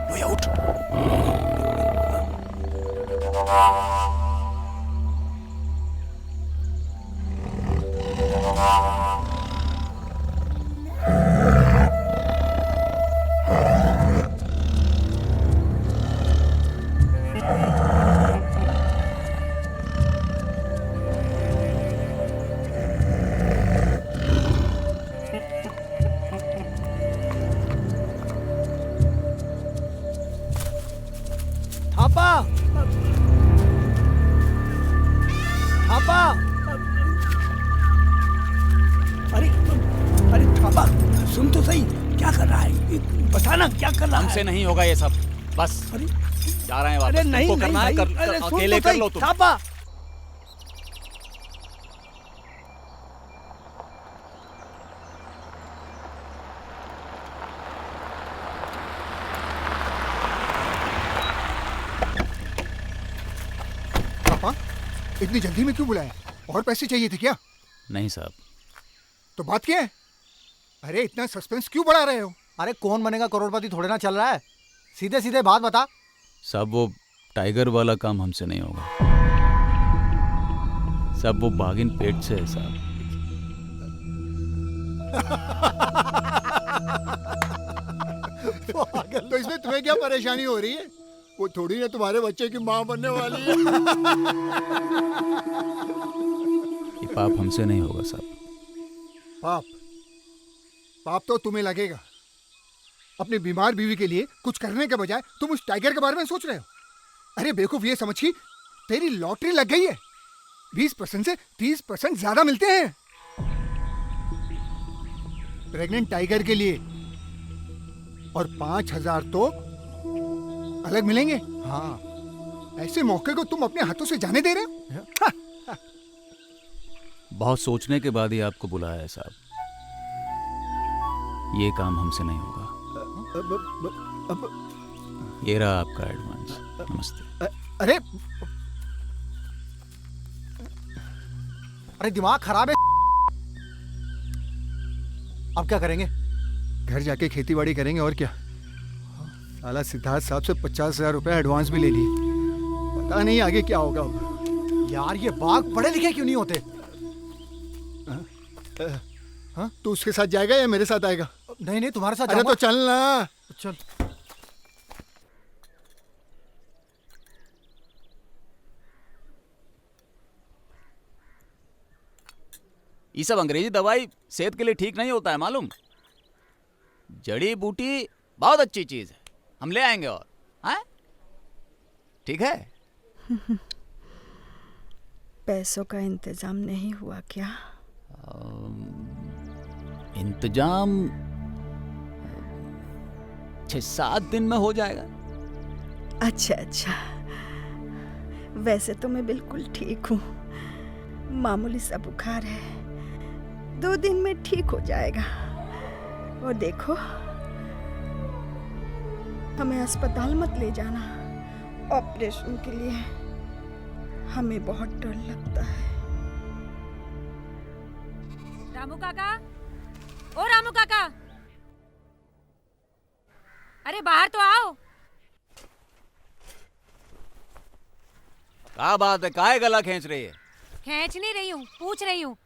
लोया उठ। थापा थापा अरे अरे थापा सुन तो सही, क्या कर रहा है बताना, क्या कर रहा है? हमसे नहीं होगा ये सब, बस जा रहे हैं वापस। अरे नहीं तुमको करना है नहीं, कर, अरे सुन अकेले तो कर सही, लो तुम। थापा इतनी जल्दी में क्यों बुलाया? और पैसे चाहिए थे क्या? नहीं साहब। तो बात क्या है? अरे इतना सस्पेंस क्यों बढ़ा रहे हो? अरे कौन बनेगा करोड़पति थोड़े ना चल रहा है, सीधे सीधे बात बता। साहब वो टाइगर वाला काम हमसे नहीं होगा साहब, वो बागिन पेट से है साहब। तो इसमें तुम्हें क्या परेशानी हो रही है? वो थोड़ी ना तुम्हारे बच्चे की माँ बनने वाली है। ये पाप हमसे नहीं होगा साहब। पाप? पाप तो तुम्हें लगेगा। अपनी बीमार बीवी के लिए कुछ करने के बजाय तुम उस टाइगर के बारे में सोच रहे हो। अरे बेवकूफ, ये समझ की तेरी लॉटरी लग गई है। 20% से 30% ज्यादा मिलते हैं प्रेग्नेंट टाइगर के लिए, और 5000 तो अलग मिलेंगे। हाँ, ऐसे मौके को तुम अपने हाथों से जाने दे रहे हो? बहुत सोचने के बाद ही आपको बुलाया है साहब। ये काम हमसे नहीं होगा। ये रहा आपका एडवांस। नमस्ते। अरे अरे दिमाग खराब है। अब क्या करेंगे? घर जाके खेती बाड़ी करेंगे और क्या। साला सिद्धार्थ साहब से 50,000 रुपए एडवांस भी ले लिए। पता नहीं आगे क्या होगा। यार ये बाघ पढ़े लिखे क्यों नहीं होते? हाँ, तू उसके साथ जाएगा या मेरे साथ आएगा? नहीं नहीं, तुम्हारे साथ अरे तो चल ना। चल। ये सब अंग्रेजी दवाई सेहत के लिए ठीक नहीं होता है मालूम। जड़ी बूटी बहुत अच्छी चीज है, हम ले आएंगे। और हाँ ठीक है। पैसों का इंतजाम नहीं हुआ क्या? इंतजाम 6-7 दिन में हो जाएगा। अच्छा अच्छा, वैसे तो मैं बिल्कुल ठीक हूँ। मामूली सा बुखार है, 2 दिन में ठीक हो जाएगा। और देखो, हमें अस्पताल मत ले जाना ऑपरेशन के लिए, हमें बहुत डर लगता है। रामू काका, ओ रामू काका, अरे बाहर तो आओ। क्या बात है, काहे गला खींच रही है? खींच नहीं रही हूँ, पूछ रही हूँ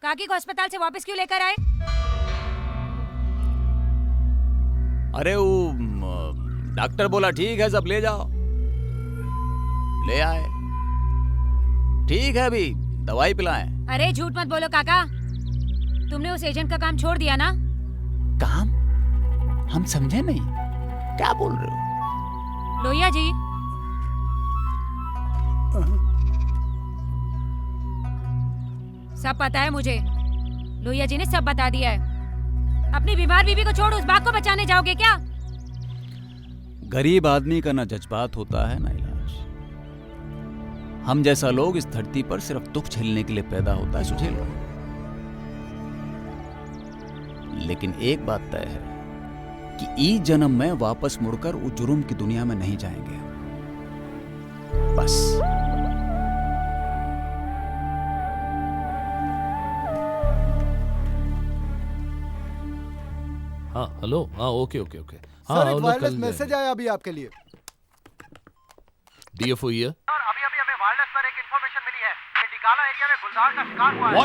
काकी को अस्पताल से वापस क्यों लेकर आए? अरे वो डॉक्टर बोला ठीक है सब ले जाओ, ले आए। ठीक है, अभी दवाई पिलाएं। अरे झूठ मत बोलो काका, तुमने उस एजेंट का काम छोड़ दिया ना? काम? हम समझे नहीं, क्या बोल रहे हो? लोहिया जी, सब पता है मुझे, लोहिया जी ने सब बता दिया है। अपनी बीमार बीवी को छोड़ उस बाघ को बचाने जाओगे क्या? गरीब आदमी का ना जज्बात होता है ना इलाज। हम जैसा लोग इस धरती पर सिर्फ दुख झेलने के लिए पैदा होता है, सुझेल लो। लेकिन एक बात तय है कि इस जन्म में वापस मुड़कर उस जुर्म की दुनिया में नहीं जाएंगे। बस। हाँ हेलो, हाँ ओके ओके ओके। हाँ सर, एक वायरलेस मैसेज आया अभी आपके लिए। DFO here. अभी अभी हमें वायरलेस पर एक इंफॉर्मेशन मिली है कि डिकाला एरिया में गुलजार का शिकार हुआ है।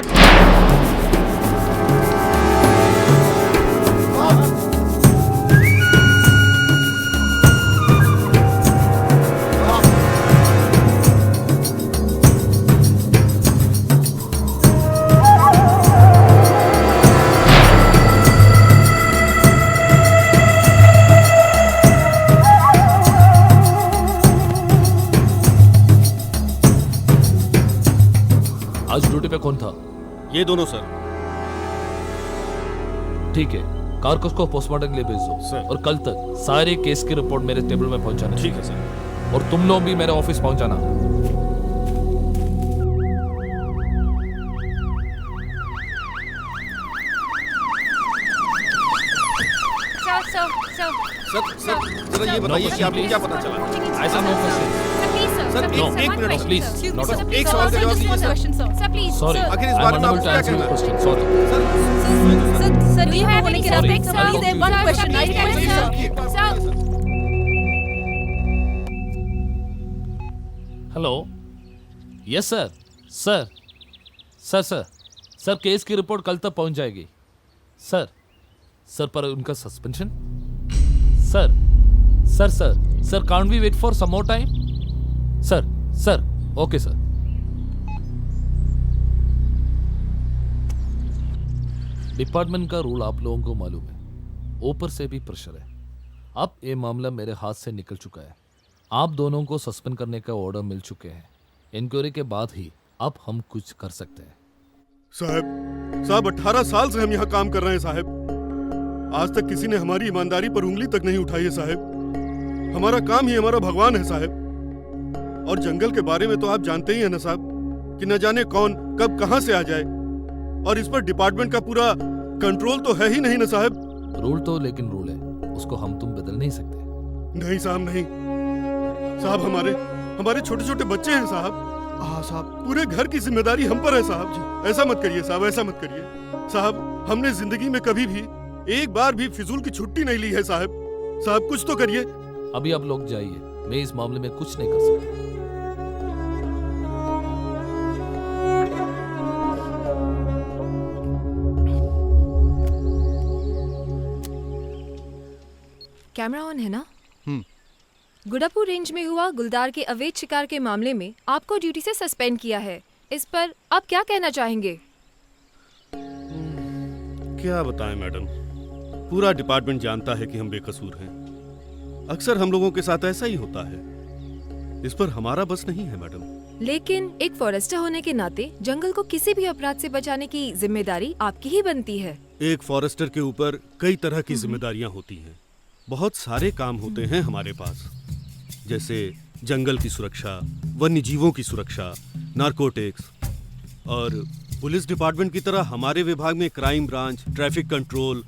आज ड्यूटी पे कौन था? ये दोनों सर। ठीक है, कारकस को पोस्टमार्टम के लिए भेज दो सर, और कल तक सारे केस की रिपोर्ट मेरे टेबल में पहुंचाना। ठीक है सर। और तुम लोग भी मेरे ऑफिस पहुंच जाना। सर जरा ये बताइए कि आपको क्या पता चला? ऐसा नो क्वेश्चन। सर No, एक minute please, not sir, now. एक सवाल का जवाब दीजिए सर। Sorry, आखिर इस I'm बारे में unable आपको to क्या answer your कहना है? question. Sorry. Sir, do you have any respect, sir? I'll talk to you. One question. Sir. Hello yes sir sir sir sir sir case की report कल तक पहुंच जाएगी सर सर पर उनका suspension sir sir sir sir can't we wait for some more time sir sir okay sir department का rule आप लोगों को मालूम है ऊपर से भी प्रेशर है अब ये मामला मेरे हाथ से निकल चुका है आप दोनों को सस्पेंड करने का ऑर्डर मिल चुके हैं इंक्वायरी के बाद ही अब हम कुछ कर सकते हैं साहब 18 साल से हम यहाँ काम कर रहे हैं साहब आज तक किसी ने हमारी ईमानदारी पर उंगली तक नहीं उठाई है साहब हमारा काम ही हमारा भगवान है साहब और जंगल के बारे में तो आप जानते ही हैं ना साहब कि न जाने कौन कब कहां से आ जाए और इस पर डिपार्टमेंट का पूरा कंट्रोल तो है ही नहीं ना साहब रूल तो लेकिन रूल है उसको हम तुम बदल नहीं सकते नहीं साहब नहीं साहब हमारे छोटे छोटे बच्चे हैं साहब हाँ साहब पूरे घर की जिम्मेदारी हम पर है साहब जी ऐसा मत करिए साहब ऐसा मत करिए साहब हमने जिंदगी में कभी भी एक बार भी फिजूल की छुट्टी नहीं ली है साहब कुछ तो करिए अभी आप लोग जाइए मैं इस मामले में कुछ नहीं कर सकता कैमरा ऑन है ना? गुडापुर रेंज में हुआ गुलदार के अवैध शिकार के मामले में आपको ड्यूटी से सस्पेंड किया है। इस पर आप क्या कहना चाहेंगे? क्या बताएं मैडम, पूरा डिपार्टमेंट जानता है कि हम बेकसूर हैं। अक्सर हम लोगों के साथ ऐसा ही होता है। इस पर हमारा बस नहीं है मैडम। लेकिन एक फॉरेस्टर होने के नाते जंगल को किसी भी अपराध से बचाने की जिम्मेदारी आपकी ही बनती है। एक फॉरेस्टर के ऊपर कई तरह की जिम्मेदारियां होती हैं। बहुत सारे काम होते हैं हमारे पास, जैसे जंगल की सुरक्षा, वन्य जीवों की सुरक्षा, नारकोटिक्स, और पुलिस डिपार्टमेंट की तरह हमारे विभाग में crime branch, traffic control,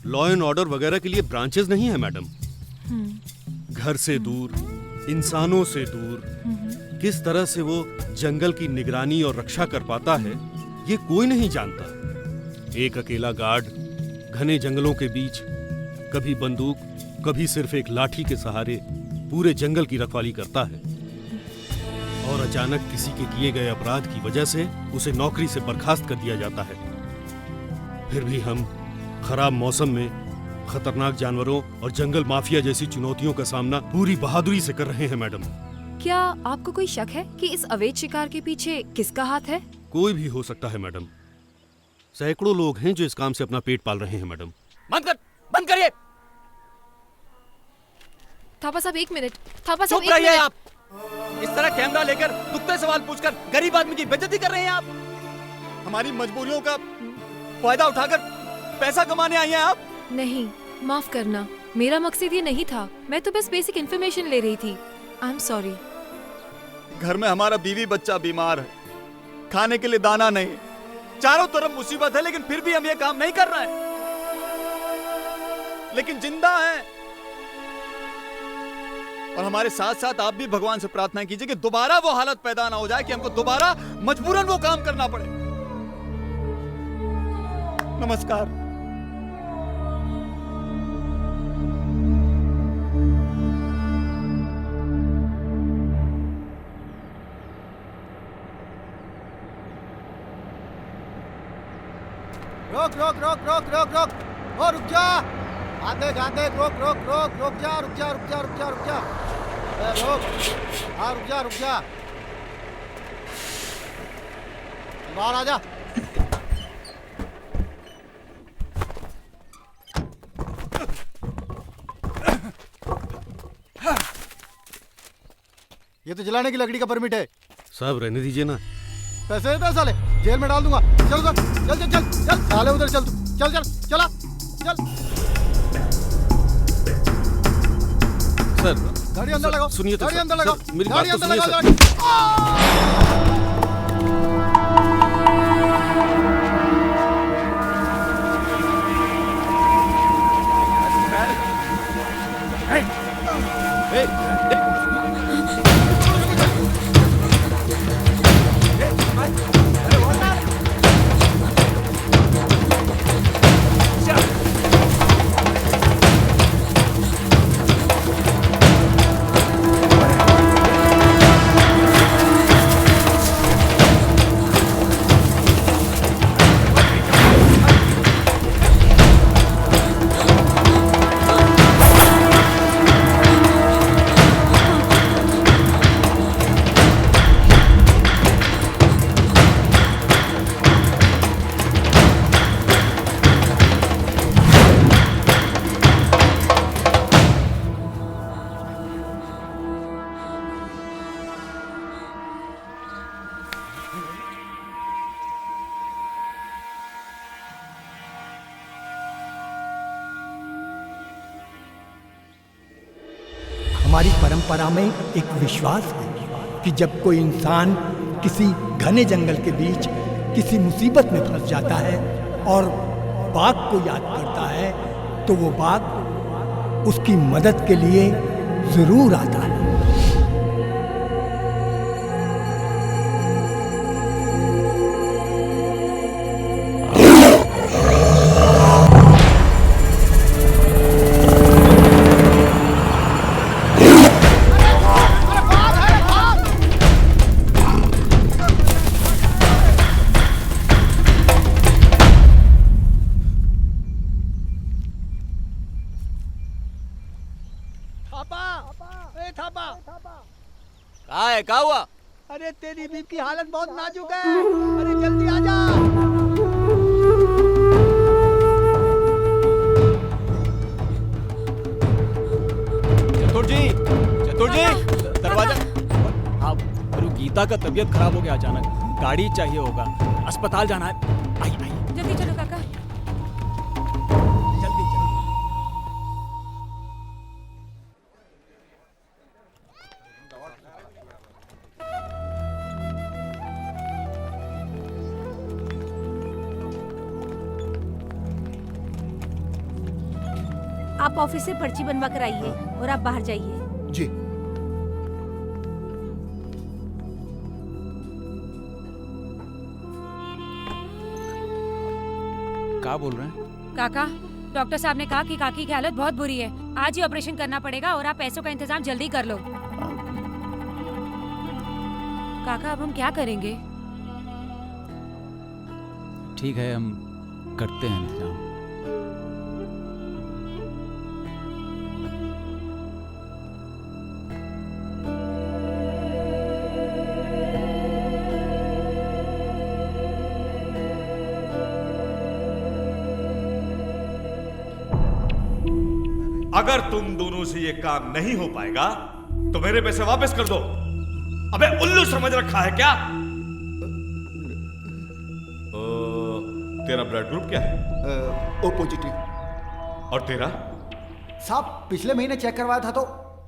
law and order वगैरह के लिए ब्रांचेस नहीं है मैडम। घर से दूर, इंसानों से दूर, किस तरह से वो जंगल की निगरानी और रक्षा कर पाता है ये कोई नहीं जानता। एक अकेला गार्ड घने जंगलों के बीच कभी बंदूक, कभी सिर्फ एक लाठी के सहारे पूरे जंगल की रखवाली करता है, और अचानक किसी के किए गए अपराध की वजह से उसे नौकरी से बर्खास्त कर दिया जाता है। फिर भी हम खराब मौसम में खतरनाक जानवरों और जंगल माफिया जैसी चुनौतियों का सामना पूरी बहादुरी से कर रहे हैं मैडम। क्या आपको कोई शक है कि इस अवैध शिकार के पीछे किसका हाथ है? कोई भी हो सकता है मैडम। सैकड़ों लोग हैं जो इस काम से अपना पेट पाल रहे हैं मैडम। बंद करिए। थापा साहब एक मिनट। थापा साहब चुप रहिए आप। इस तरह कैमरा लेकर दुखते सवाल पूछकर गरीब आदमी की बेइज्जती कर रहे हैं आप। हमारी मजबूरियों का फायदा उठाकर पैसा कमाने आई हैं आप। नहीं, माफ करना, मेरा मकसद ये नहीं था। मैं तो बस बेसिक इन्फॉर्मेशन ले रही थी। I am sorry. घर में हमारा बीवी बच्चा बीमार है, खाने के लिए दाना नहीं, चारों तरफ मुसीबत है, लेकिन फिर भी हम ये काम नहीं कर रहे हैं। लेकिन जिंदा हैं। और हमारे साथ साथ आप भी भगवान से प्रार्थना कीजिए कि दोबारा वो हालत पैदा ना हो जाए कि हमको दोबारा मजबूरन वो काम करना पड़े। नमस्कार। रोक रोक रोक रोक रोक रोक, ओ रुक जा। आते गाते रोक रोक रोक, रुक जा रुक जा रुक जा रुक जा रुक जा, रोक। हाँ रुक जा रुक जा, बाहर आ जा। ये तो जलाने की लकड़ी का परमिट है। साहब रहने दीजिए ना। पैसे देता साले, जेल में डाल दूंगा। चल चल चल चल चल चल साले, उधर चल तू, चल चल चला चल। सर गाड़ी अंदर लगाओ, सुनिए तो गाड़ी सर, अंदर लगाओ, सर, मेरी गाड़ी बात तो अंदर सुनिए लगाओ। हमारी परंपरा में एक विश्वास है कि जब कोई इंसान किसी घने जंगल के बीच किसी मुसीबत में फंस जाता है और बाघ को याद करता है तो वो बाघ उसकी मदद के लिए जरूर आता है। क्या हुआ? अरे तेरी बीवी की हालत बहुत नाजुक है, अरे जल्दी आ जा। चतुर जी दरवाजा। हाँ गुरु, गीता का तबीयत खराब हो गया अचानक, गाड़ी चाहिए होगा, अस्पताल जाना है। आई जल्दी चलो काका। जल्दी चलो। आप ऑफिस से पर्ची बनवा कर आइए और आप बाहर जाइए। जी। क्या बोल रहे हैं? काका, डॉक्टर साहब ने कहा कि काकी की हालत बहुत बुरी है, आज ही ऑपरेशन करना पड़ेगा और आप पैसों का इंतजाम जल्दी कर लो। काका अब हम क्या करेंगे? ठीक है, हम करते हैं इंतजाम। अगर तुम दोनों से ये काम नहीं हो पाएगा तो मेरे पैसे वापस कर दो। अबे उल्लू समझ रखा है क्या? तेरा ब्लड ग्रुप क्या है? O positive. और तेरा? साहब पिछले महीने चेक करवाया था तो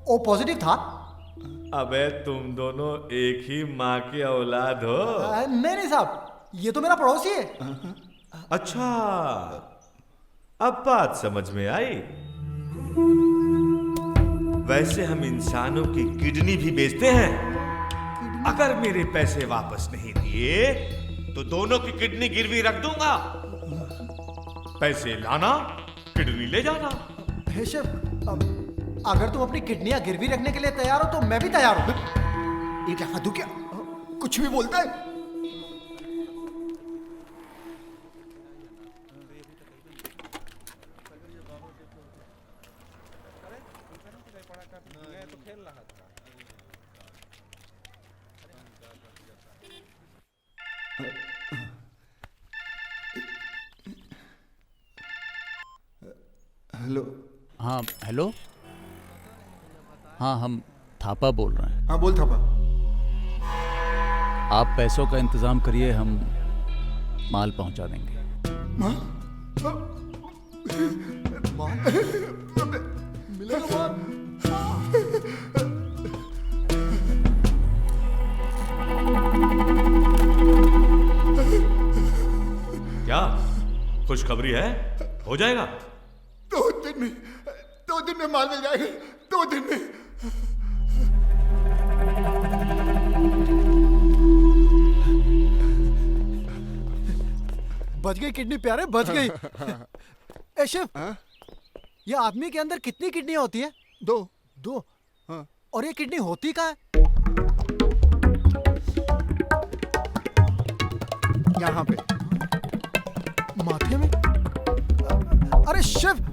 ओ पॉजिटिव था। अबे तुम दोनों एक ही माँ की औलाद हो। नहीं साहब, ये तो मेरा पड़ोसी है। अच्छा, अब बात समझ में आई। वैसे हम इंसानों की किडनी भी बेचते हैं। अगर मेरे पैसे वापस नहीं दिए तो दोनों की किडनी गिरवी रख दूंगा। पैसे लाना, किडनी ले जाना। हे शेफ, अगर तुम अपनी किडनियां गिरवी रखने के लिए तैयार हो तो मैं भी तैयार हूं। ये क्या फादू, क्या कुछ भी बोलता है? हेलो। हाँ हेलो। हाँ हम थापा बोल रहे हैं। हाँ बोल थापा। आप पैसों का इंतजाम करिए, हम माल पहुंचा देंगे। मिलेगा क्या खुशखबरी है? हो जाएगा? 2 दिन में माल मिल जाएगा। 2 दिन में। बच गई किडनी प्यारे, बच गई। ए शेफ, ये आदमी के अंदर कितनी किडनियां होती हैं? 2। हाँ। और ये किडनी होती कहाँ है? यहाँ पे माथे में। अरे शेफ,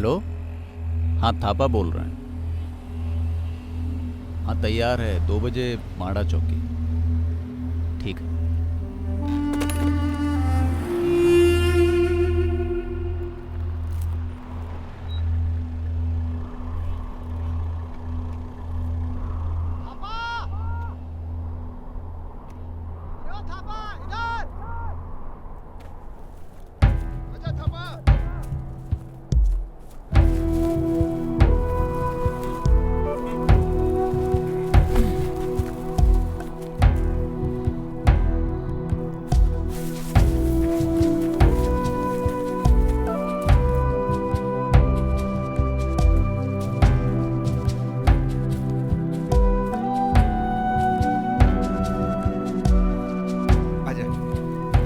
हेलो, हाँ थापा बोल रहे हैं। हाँ तैयार है, 2 बजे माड़ा चौकी। ठीक है।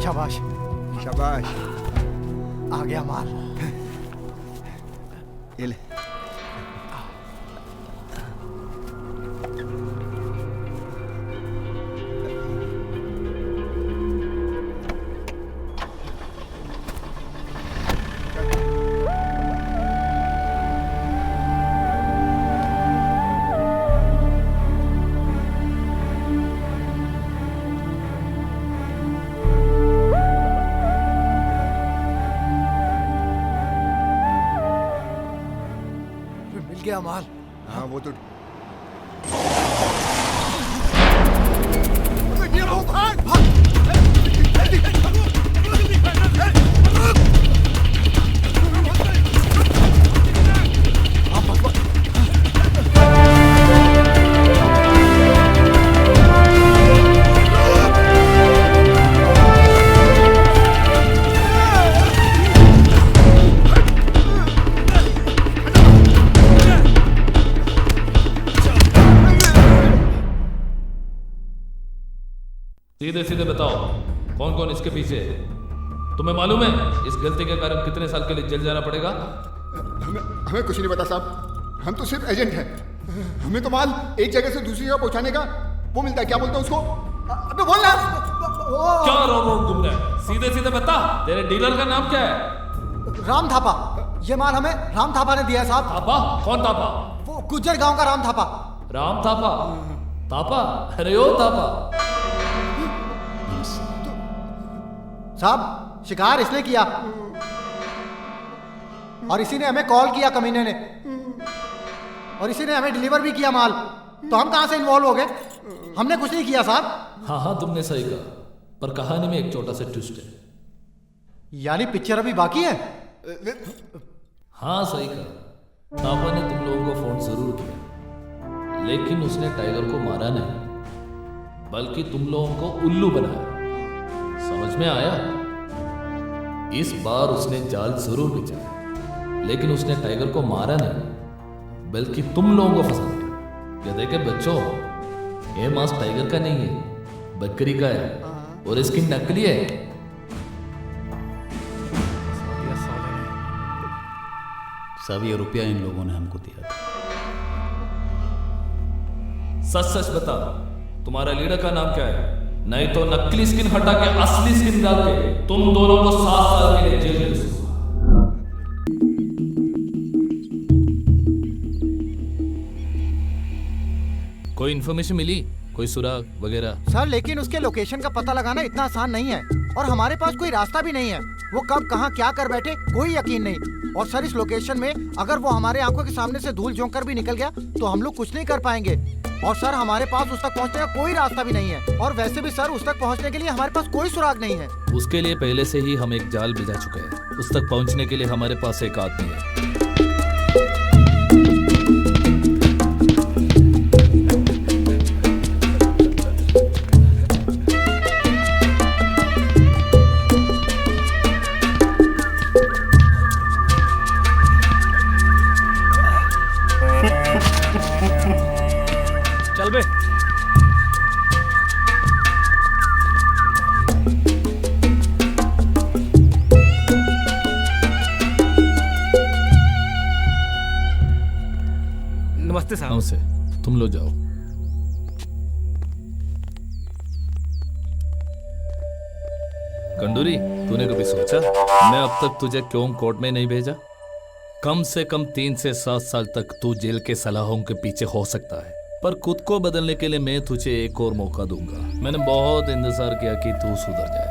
शाबाश शाबाश, आ गया माल। ये ले। मिल गया माल। हाँ वो तो सीधे सीधे बताओ कौन कौन इसके पीछे है। तुम्हें मालूम है इस गलती के कारण कितने साल के लिए जेल जाना पड़ेगा? हमें कुछ नहीं पता साहब, हम तो सिर्फ एजेंट हैं। हमें तो माल एक जगह से दूसरी जगह पहुंचाने का वो मिलता है, क्या बोलते हैं उसको? अबे बोल ना। क्या रो घूम रहा है? सीधे सीधे बता, तेरे डीलर का नाम क्या है? राम थापा। ये माल हमें राम थापा ने दिया है साहब। थापा? कौन थापा? वो गुज्जर गांव का राम थापा। राम थापा? थापा? अरे ओ थापा। साहब शिकार इसने किया और इसी ने हमें कॉल किया, कमीने ने, और इसी ने हमें डिलीवर भी किया माल। तो हम कहां से इन्वॉल्व हो गए? हमने कुछ नहीं किया साहब। हाँ हाँ तुमने सही कहा, पर कहानी में एक छोटा सा ट्विस्ट है। यानी पिक्चर अभी बाकी है? हाँ सही कहा। थापा ने तुम लोगों को फोन जरूर किया, लेकिन उसने टाइगर को मारा नहीं, बल्कि तुम लोगों को उल्लू बनाया। समझ में आया? इस बार उसने जाल जरूर बिछाया, लेकिन उसने टाइगर को मारा नहीं, बल्कि तुम लोगों को फंसा दिया। ये देखे बच्चों, ये मांस टाइगर का नहीं है, बकरी का है, और इसकी नकली है। सब ये रुपया इन लोगों ने हमको दिया था। सच सच बता, तुम्हारा लीडर का नाम क्या है? नहीं तो नकली स्किन हटा के असली स्किन डाल के तुम दोनों को 7 साल के लिए जेल में भेजूंगा। कोई इन्फॉर्मेशन मिली? कोई सुराग वगैरह? सर लेकिन उसके लोकेशन का पता लगाना इतना आसान नहीं है, और हमारे पास कोई रास्ता भी नहीं है। वो कब कहाँ क्या कर बैठे कोई यकीन नहीं। और सर इस लोकेशन में अगर वो हमारे आंखों के सामने से धूल झोंक कर भी निकल गया तो हम लोग कुछ नहीं कर पाएंगे। और सर हमारे पास उस तक पहुंचने का कोई रास्ता भी नहीं है, और वैसे भी सर उस तक पहुंचने के लिए हमारे पास कोई सुराग नहीं है। उसके लिए पहले से ही हम एक जाल बिछा चुके हैं। उस तक पहुंचने के लिए हमारे पास एक आदमी है। चल बे। नमस्ते साहब। नमस्ते। तुम लोग जाओ। कंडूरी, तूने कभी सोचा मैं अब तक तुझे क्यों कोर्ट में नहीं भेजा? कम से कम 3 से 7 साल तक तू जेल के सलाहों के पीछे हो सकता है, पर खुद को बदलने के लिए मैं तुझे एक और मौका दूंगा। मैंने बहुत इंतजार किया कि तू सुधर जाए।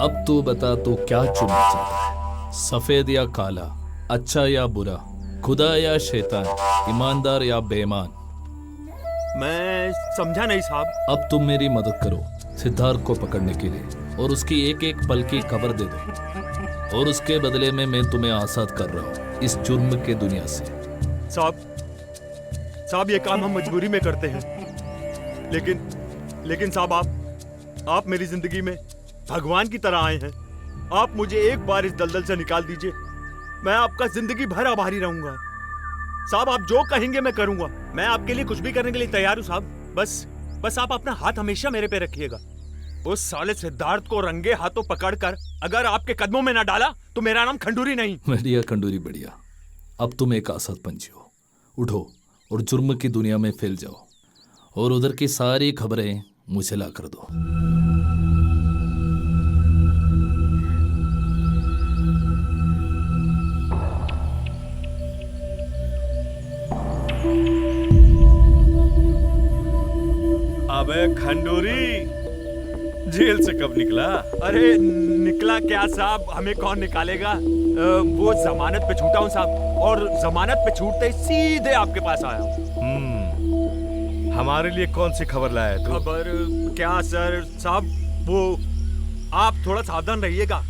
अब तू बता, तू क्या चुनना चाहता है? सफेद या काला, अच्छा या बुरा, खुदा या शैतान, ईमानदार या बेईमान? मैं समझा नहीं साहब। अब तुम मेरी मदद करो सिद्धार्थ को पकड़ने के लिए और उसकी एक एक पल की खबर दे दो, और उसके बदले में मैं तुम्हें आजाद कर रहा हूँ इस जुर्म के दुनिया से। साहब ये काम हम मजबूरी में करते हैं, लेकिन साहब आप मेरी जिंदगी में भगवान की तरह आए हैं। आप मुझे एक बार इस दलदल से निकाल दीजिए, मैं आपका जिंदगी भर आभारी रहूंगा। साहब आप जो कहेंगे मैं करूंगा, मैं आपके लिए कुछ भी करने के लिए तैयार हूँ साहब। बस आप अपना हाथ हमेशा मेरे पे रखिएगा। उस साले सिद्धार्थ को रंगे हाथों पकड़कर अगर आपके कदमों में ना डाला तो मेरा नाम खंडूरी नहीं। बढ़िया खंडूरी बढ़िया। अब तुम एक आजाद पंछी हो, उठो और जुर्म की दुनिया में फैल जाओ और उधर की सारी खबरें मुझे ला कर दो। अबे खंडूरी, जेल से कब निकला? अरे निकला क्या साहब, हमें कौन निकालेगा। वो जमानत पे छूटा हूँ साहब, और जमानत पे छूटते ही सीधे आपके पास आया हूँ। हमारे लिए कौन सी खबर लाया तू? खबर क्या सर साहब, वो आप थोड़ा सावधान रहिएगा,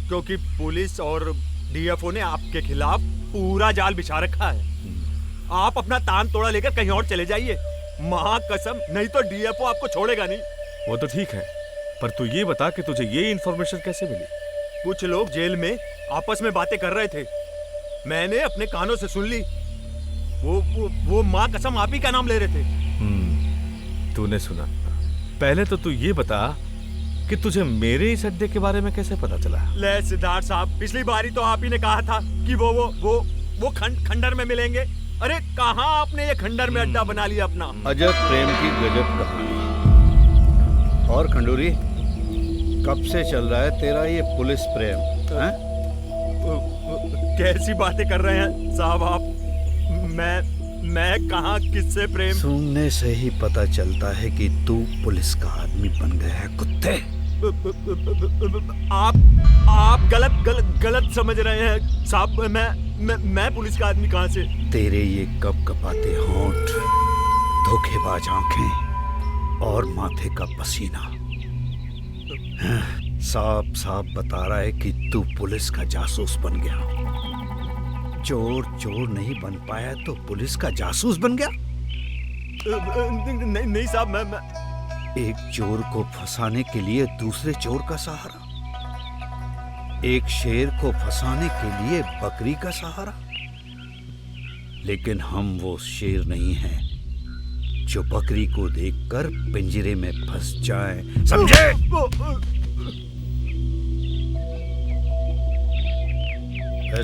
क्योंकि पुलिस और डीएफओ ने आपके खिलाफ पूरा जाल बिछा रखा है। आप अपना तान तोड़ा लेकर कहीं और चले जाइए, मां कसम, नहीं तो डीएफओ आपको छोड़ेगा नहीं। वो तो ठीक है, पर तू ये बता कि तुझे ये इन्फॉर्मेशन कैसे मिली? कुछ लोग जेल में आपस में बातें कर रहे थे, मैंने अपने कानों से सुन ली। वो मां कसम आप ही का नाम ले रहे थे। तूने सुना? पहले तो तू ये बता कि तुझे मेरे इस अड्डे के बारे में कैसे पता चला? ले सिद्धार्थ साहब, पिछली बारी तो आप ही ने कहा था कि वो खंडर में मिलेंगे। अरे कहाँ आपने ये खंडर में अड्डा बना लिया अपना। अजब प्रेम की गजब कहानी। और खंडूरी, कब से चल रहा है तेरा ये पुलिस प्रेम? कैसी बातें कर रहे हैं साहब आप? मैं कहाँ किससे प्रेम? सुनने से ही पता चलता है कि तू पुलिस का आदमी बन गया है कुत्ते। आप गलत समझ रहे हैं साहब। मैं पुलिस का आदमी कहाँ से? तेरे ये कपकपाते होंठ, धोखेबाज आंखें और माथे का पसीना साफ साफ बता रहा है कि तू पुलिस का जासूस बन गया। चोर नहीं बन पाया तो पुलिस का जासूस बन गया? नहीं साहब, मैं एक चोर को फंसाने के लिए दूसरे चोर का सहारा, एक शेर को फंसाने के लिए बकरी का सहारा। लेकिन हम वो शेर नहीं हैं जो बकरी को देखकर पिंजरे में फंस जाए, समझे?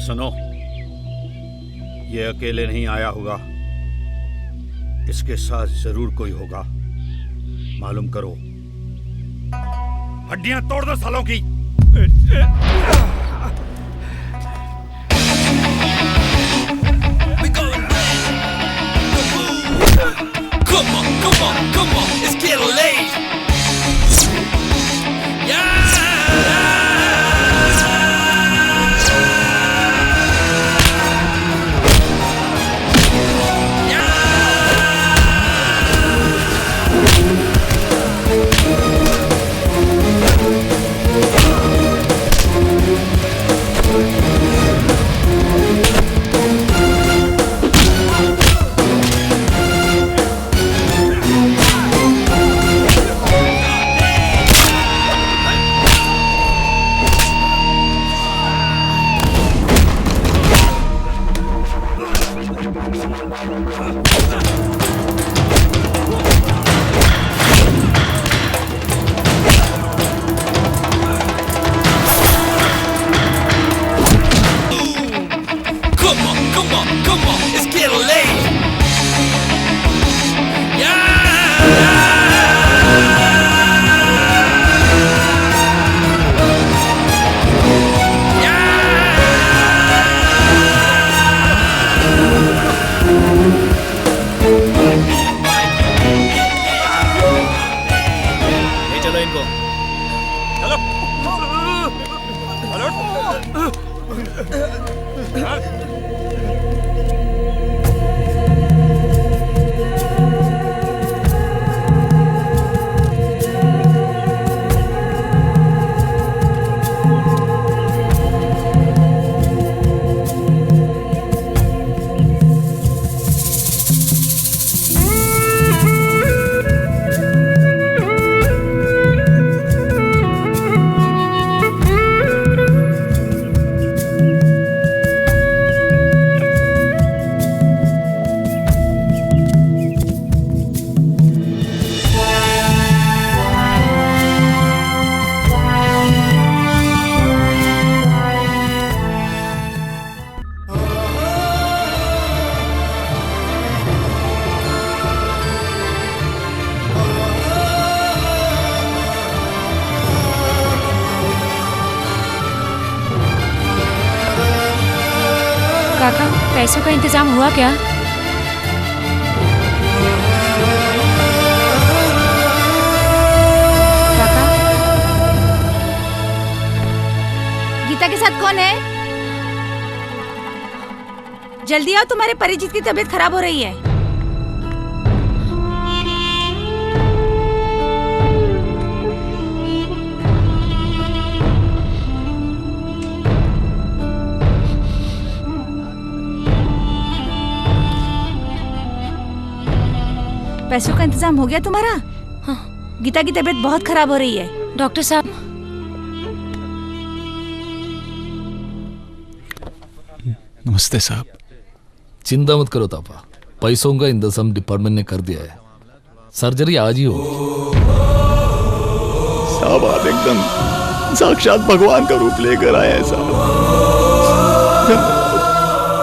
सुनो, ये अकेले नहीं आया होगा, इसके साथ जरूर कोई होगा। मालूम करो। हड्डियां तोड़ दो सालों की। Come on, it's getting late. काका, पैसों का इंतजाम हुआ क्या? काका, गीता के साथ कौन है? जल्दी आओ, तुम्हारे परिचित की तबीयत खराब हो रही है। पैसों का इंतजाम हो गया तुम्हारा? हाँ। गीता की तबीयत बहुत खराब हो रही है। डॉक्टर साहब, नमस्ते साहब। चिंता मत करो तापा, पैसों का इंतजाम डिपार्टमेंट ने कर दिया है। सर्जरी आज ही होगी। साहब आप एकदम साक्षात भगवान का रूप लेकर आए हैं साहब।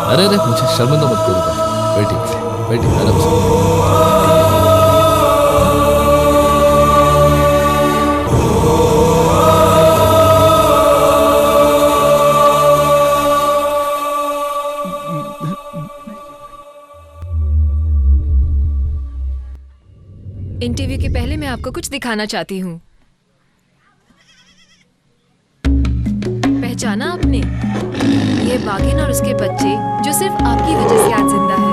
अरे अरे, मुझे शर्मिंदा मत करो तापा। बैठिए बैठिए, आराम से। इंटरव्यू के पहले मैं आपको कुछ दिखाना चाहती हूँ। पहचाना आपने? ये बागिन और उसके बच्चे जो सिर्फ आपकी वजह से आज जिंदा है।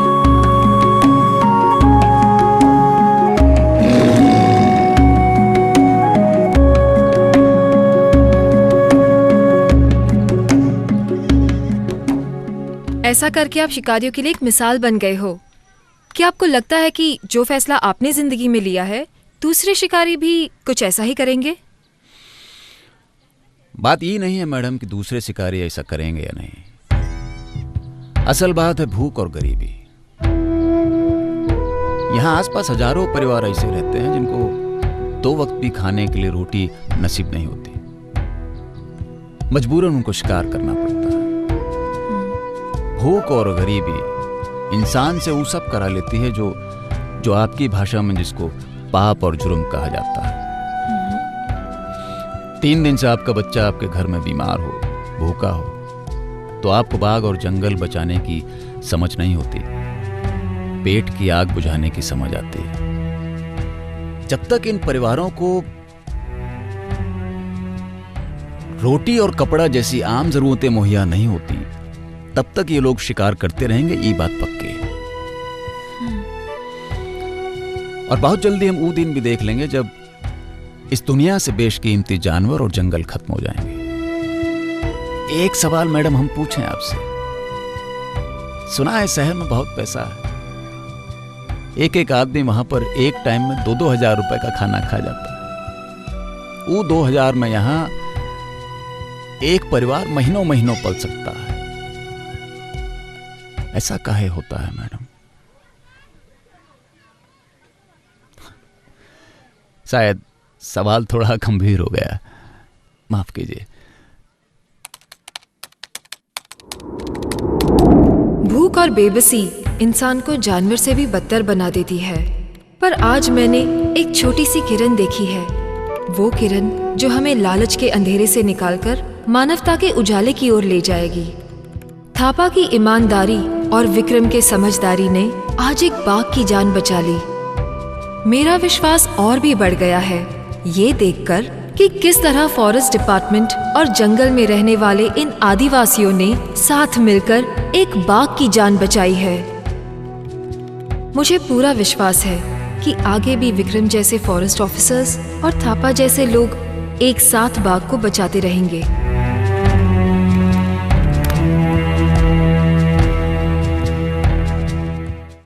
ऐसा करके आप शिकारियों के लिए एक मिसाल बन गए हो। क्या आपको लगता है कि जो फैसला आपने जिंदगी में लिया है, दूसरे शिकारी भी कुछ ऐसा ही करेंगे? बात ये नहीं है मैडम कि दूसरे शिकारी ऐसा करेंगे या नहीं। असल बात है भूख और गरीबी। यहाँ आसपास हजारों परिवार ऐसे रहते हैं जिनको 2 वक्त भी खाने के लिए रोटी नसीब नहीं होती। मजबूरन उनको शिकार करना पड़ता है। भूख और गरीबी इंसान से वो सब करा लेती है जो आपकी भाषा में जिसको पाप और जुर्म कहा जाता है। 3 दिन से आपका बच्चा आपके घर में बीमार हो, भूखा हो, तो आपको बाग और जंगल बचाने की समझ नहीं होती, पेट की आग बुझाने की समझ आती है। जब तक इन परिवारों को रोटी और कपड़ा जैसी आम जरूरतें मुहैया नहीं होती, तब तक ये लोग शिकार करते रहेंगे, ये बात पक्की है। और बहुत जल्दी हम वो दिन भी देख लेंगे जब इस दुनिया से बेशकीमती जानवर और जंगल खत्म हो जाएंगे। एक सवाल मैडम हम पूछें आपसे। सुना है शहर में बहुत पैसा है। एक आदमी वहां पर एक टाइम में 2-2 हजार रुपए का खाना खा जाता है। वो 2 हजार में यहां एक परिवार महीनों महीनों पल सकता है। ऐसा काहे होता है मैडम? शायद सवाल थोड़ा गंभीर हो गया, माफ कीजिए। भूख और बेबसी इंसान को जानवर से भी बदतर बना देती है। पर आज मैंने एक छोटी सी किरण देखी है। वो किरण जो हमें लालच के अंधेरे से निकालकर मानवता के उजाले की ओर ले जाएगी। थापा की ईमानदारी और विक्रम के समझदारी ने आज एक बाघ की जान बचा ली। मेरा विश्वास और भी बढ़ गया है ये देखकर कि किस तरह फॉरेस्ट डिपार्टमेंट और जंगल में रहने वाले इन आदिवासियों ने साथ मिलकर एक बाघ की जान बचाई है। मुझे पूरा विश्वास है कि आगे भी विक्रम जैसे फॉरेस्ट ऑफिसर्स और थापा जैसे लोग एक साथ बाघ को बचाते रहेंगे।